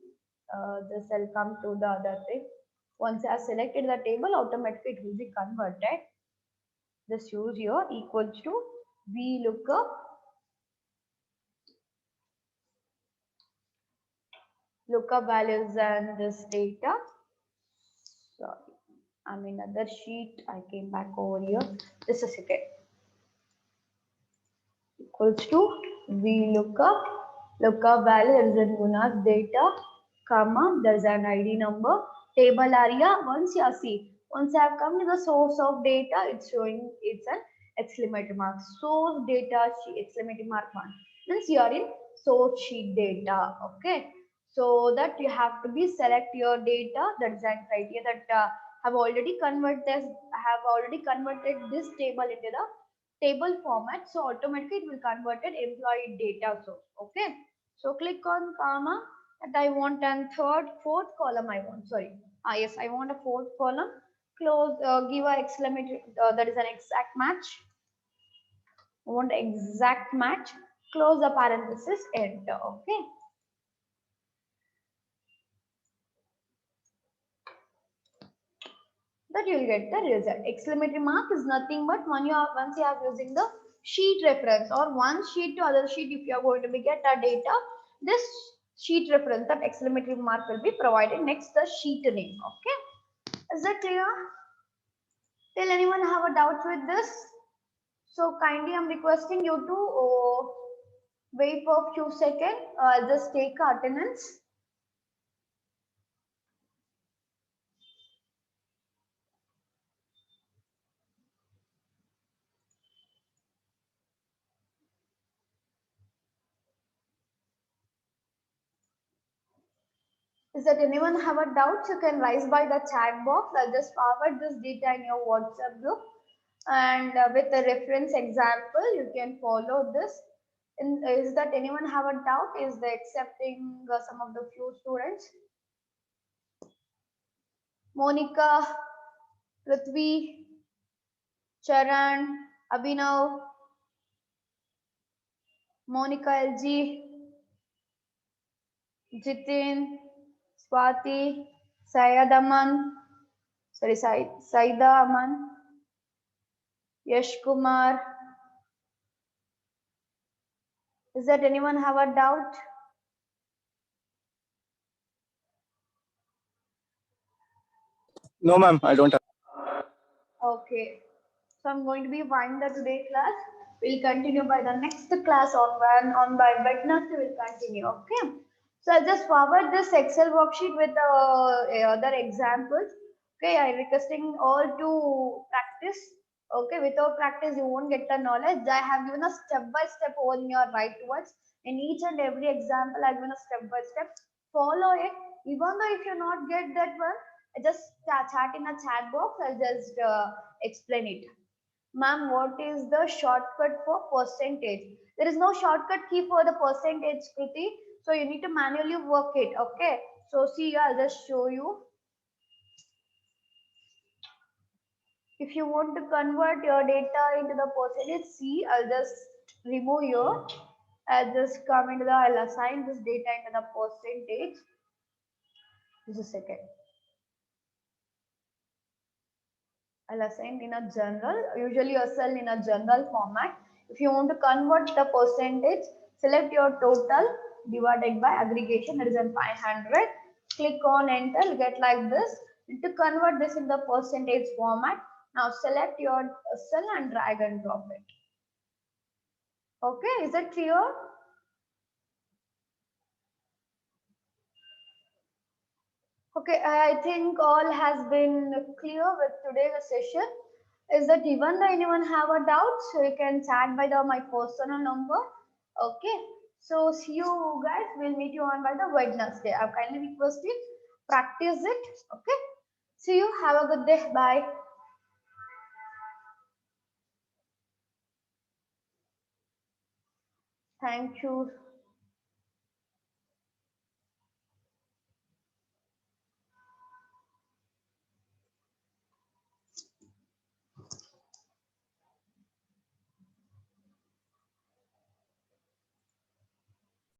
this will come to the other thing. Once I have selected the table, automatically it will be converted. Just use here equals to VLOOKUP, lookup values and this data. Sorry, I'm in another sheet. I came back over here. Just a second. Equals to VLOOKUP, lookup value, there is a Guna's data, comma, there is an ID number, table area. Once you see, once I have come to the source of data, it's showing it's an exclamation mark. Source data sheet, exclamation mark one. Means you are in source sheet data. Okay. So that you have to be select your data. That's an criteria that have already converted this table into the table format, so automatically it will convert it employee data source. Okay, so click on comma, and I want an fourth column. I want, sorry, yes, I want a fourth column. Close, give a exclamatory, that is an exact match. I want exact match. Close the parenthesis, enter. Okay, that you will get the result. Exclamatory mark is nothing but once you are using the sheet reference or one sheet to other sheet, if you are going to be get a data, this sheet reference, that exclamatory mark will be provided next the sheet name. Okay, is that clear? Till anyone have a doubt with this? So kindly I'm requesting you to wait for a few seconds. Just take attendance. Is that anyone have a doubt? You can raise by the chat box. I'll just forward this data in your WhatsApp group. And with a reference example, you can follow this. Is that anyone have a doubt? Is they accepting some of the few students? Monica, Prithvi, Charan, Abhinav, Monica LG, Jitin, Swati, Syed Aman, sorry, Saida Aman, Yash Kumar. Is that anyone have a doubt? No, ma'am, I don't have. Okay. So I'm going to be wind the today class. We'll continue by the next class on by Wednesday we'll continue. Okay. So I just forward this Excel worksheet with other examples. Okay, I requesting all to practice. Okay, without practice you won't get the knowledge. I have given a step by step on your right words. In each and every example, I've given a step by step. Follow it. Even though if you not get that one, just chat in a chat box. I'll just explain it. Ma'am, what is the shortcut for percentage? There is no shortcut key for the percentage, Kriti. So you need to manually work it. Okay. So see, I'll just show you. If you want to convert your data into the percentage, see, I'll just remove here. I'll just come into the, I'll assign this data into the percentage. Just a second. I'll assign in a general, usually you assign in a general format. If you want to convert the percentage, select your total. divided by aggregation, that is in 500. Click on enter, get like this. To convert this in the percentage format, now select your cell and drag and drop it. Okay, is it clear? Okay, I think all has been clear with today's session. Is that even though anyone have a doubt, so you can chat by my personal number. Okay, so see you guys. We'll meet you on by the Wednesday. I've kindly requested practice it. Okay, see you. Have a good day. Bye. Thank you.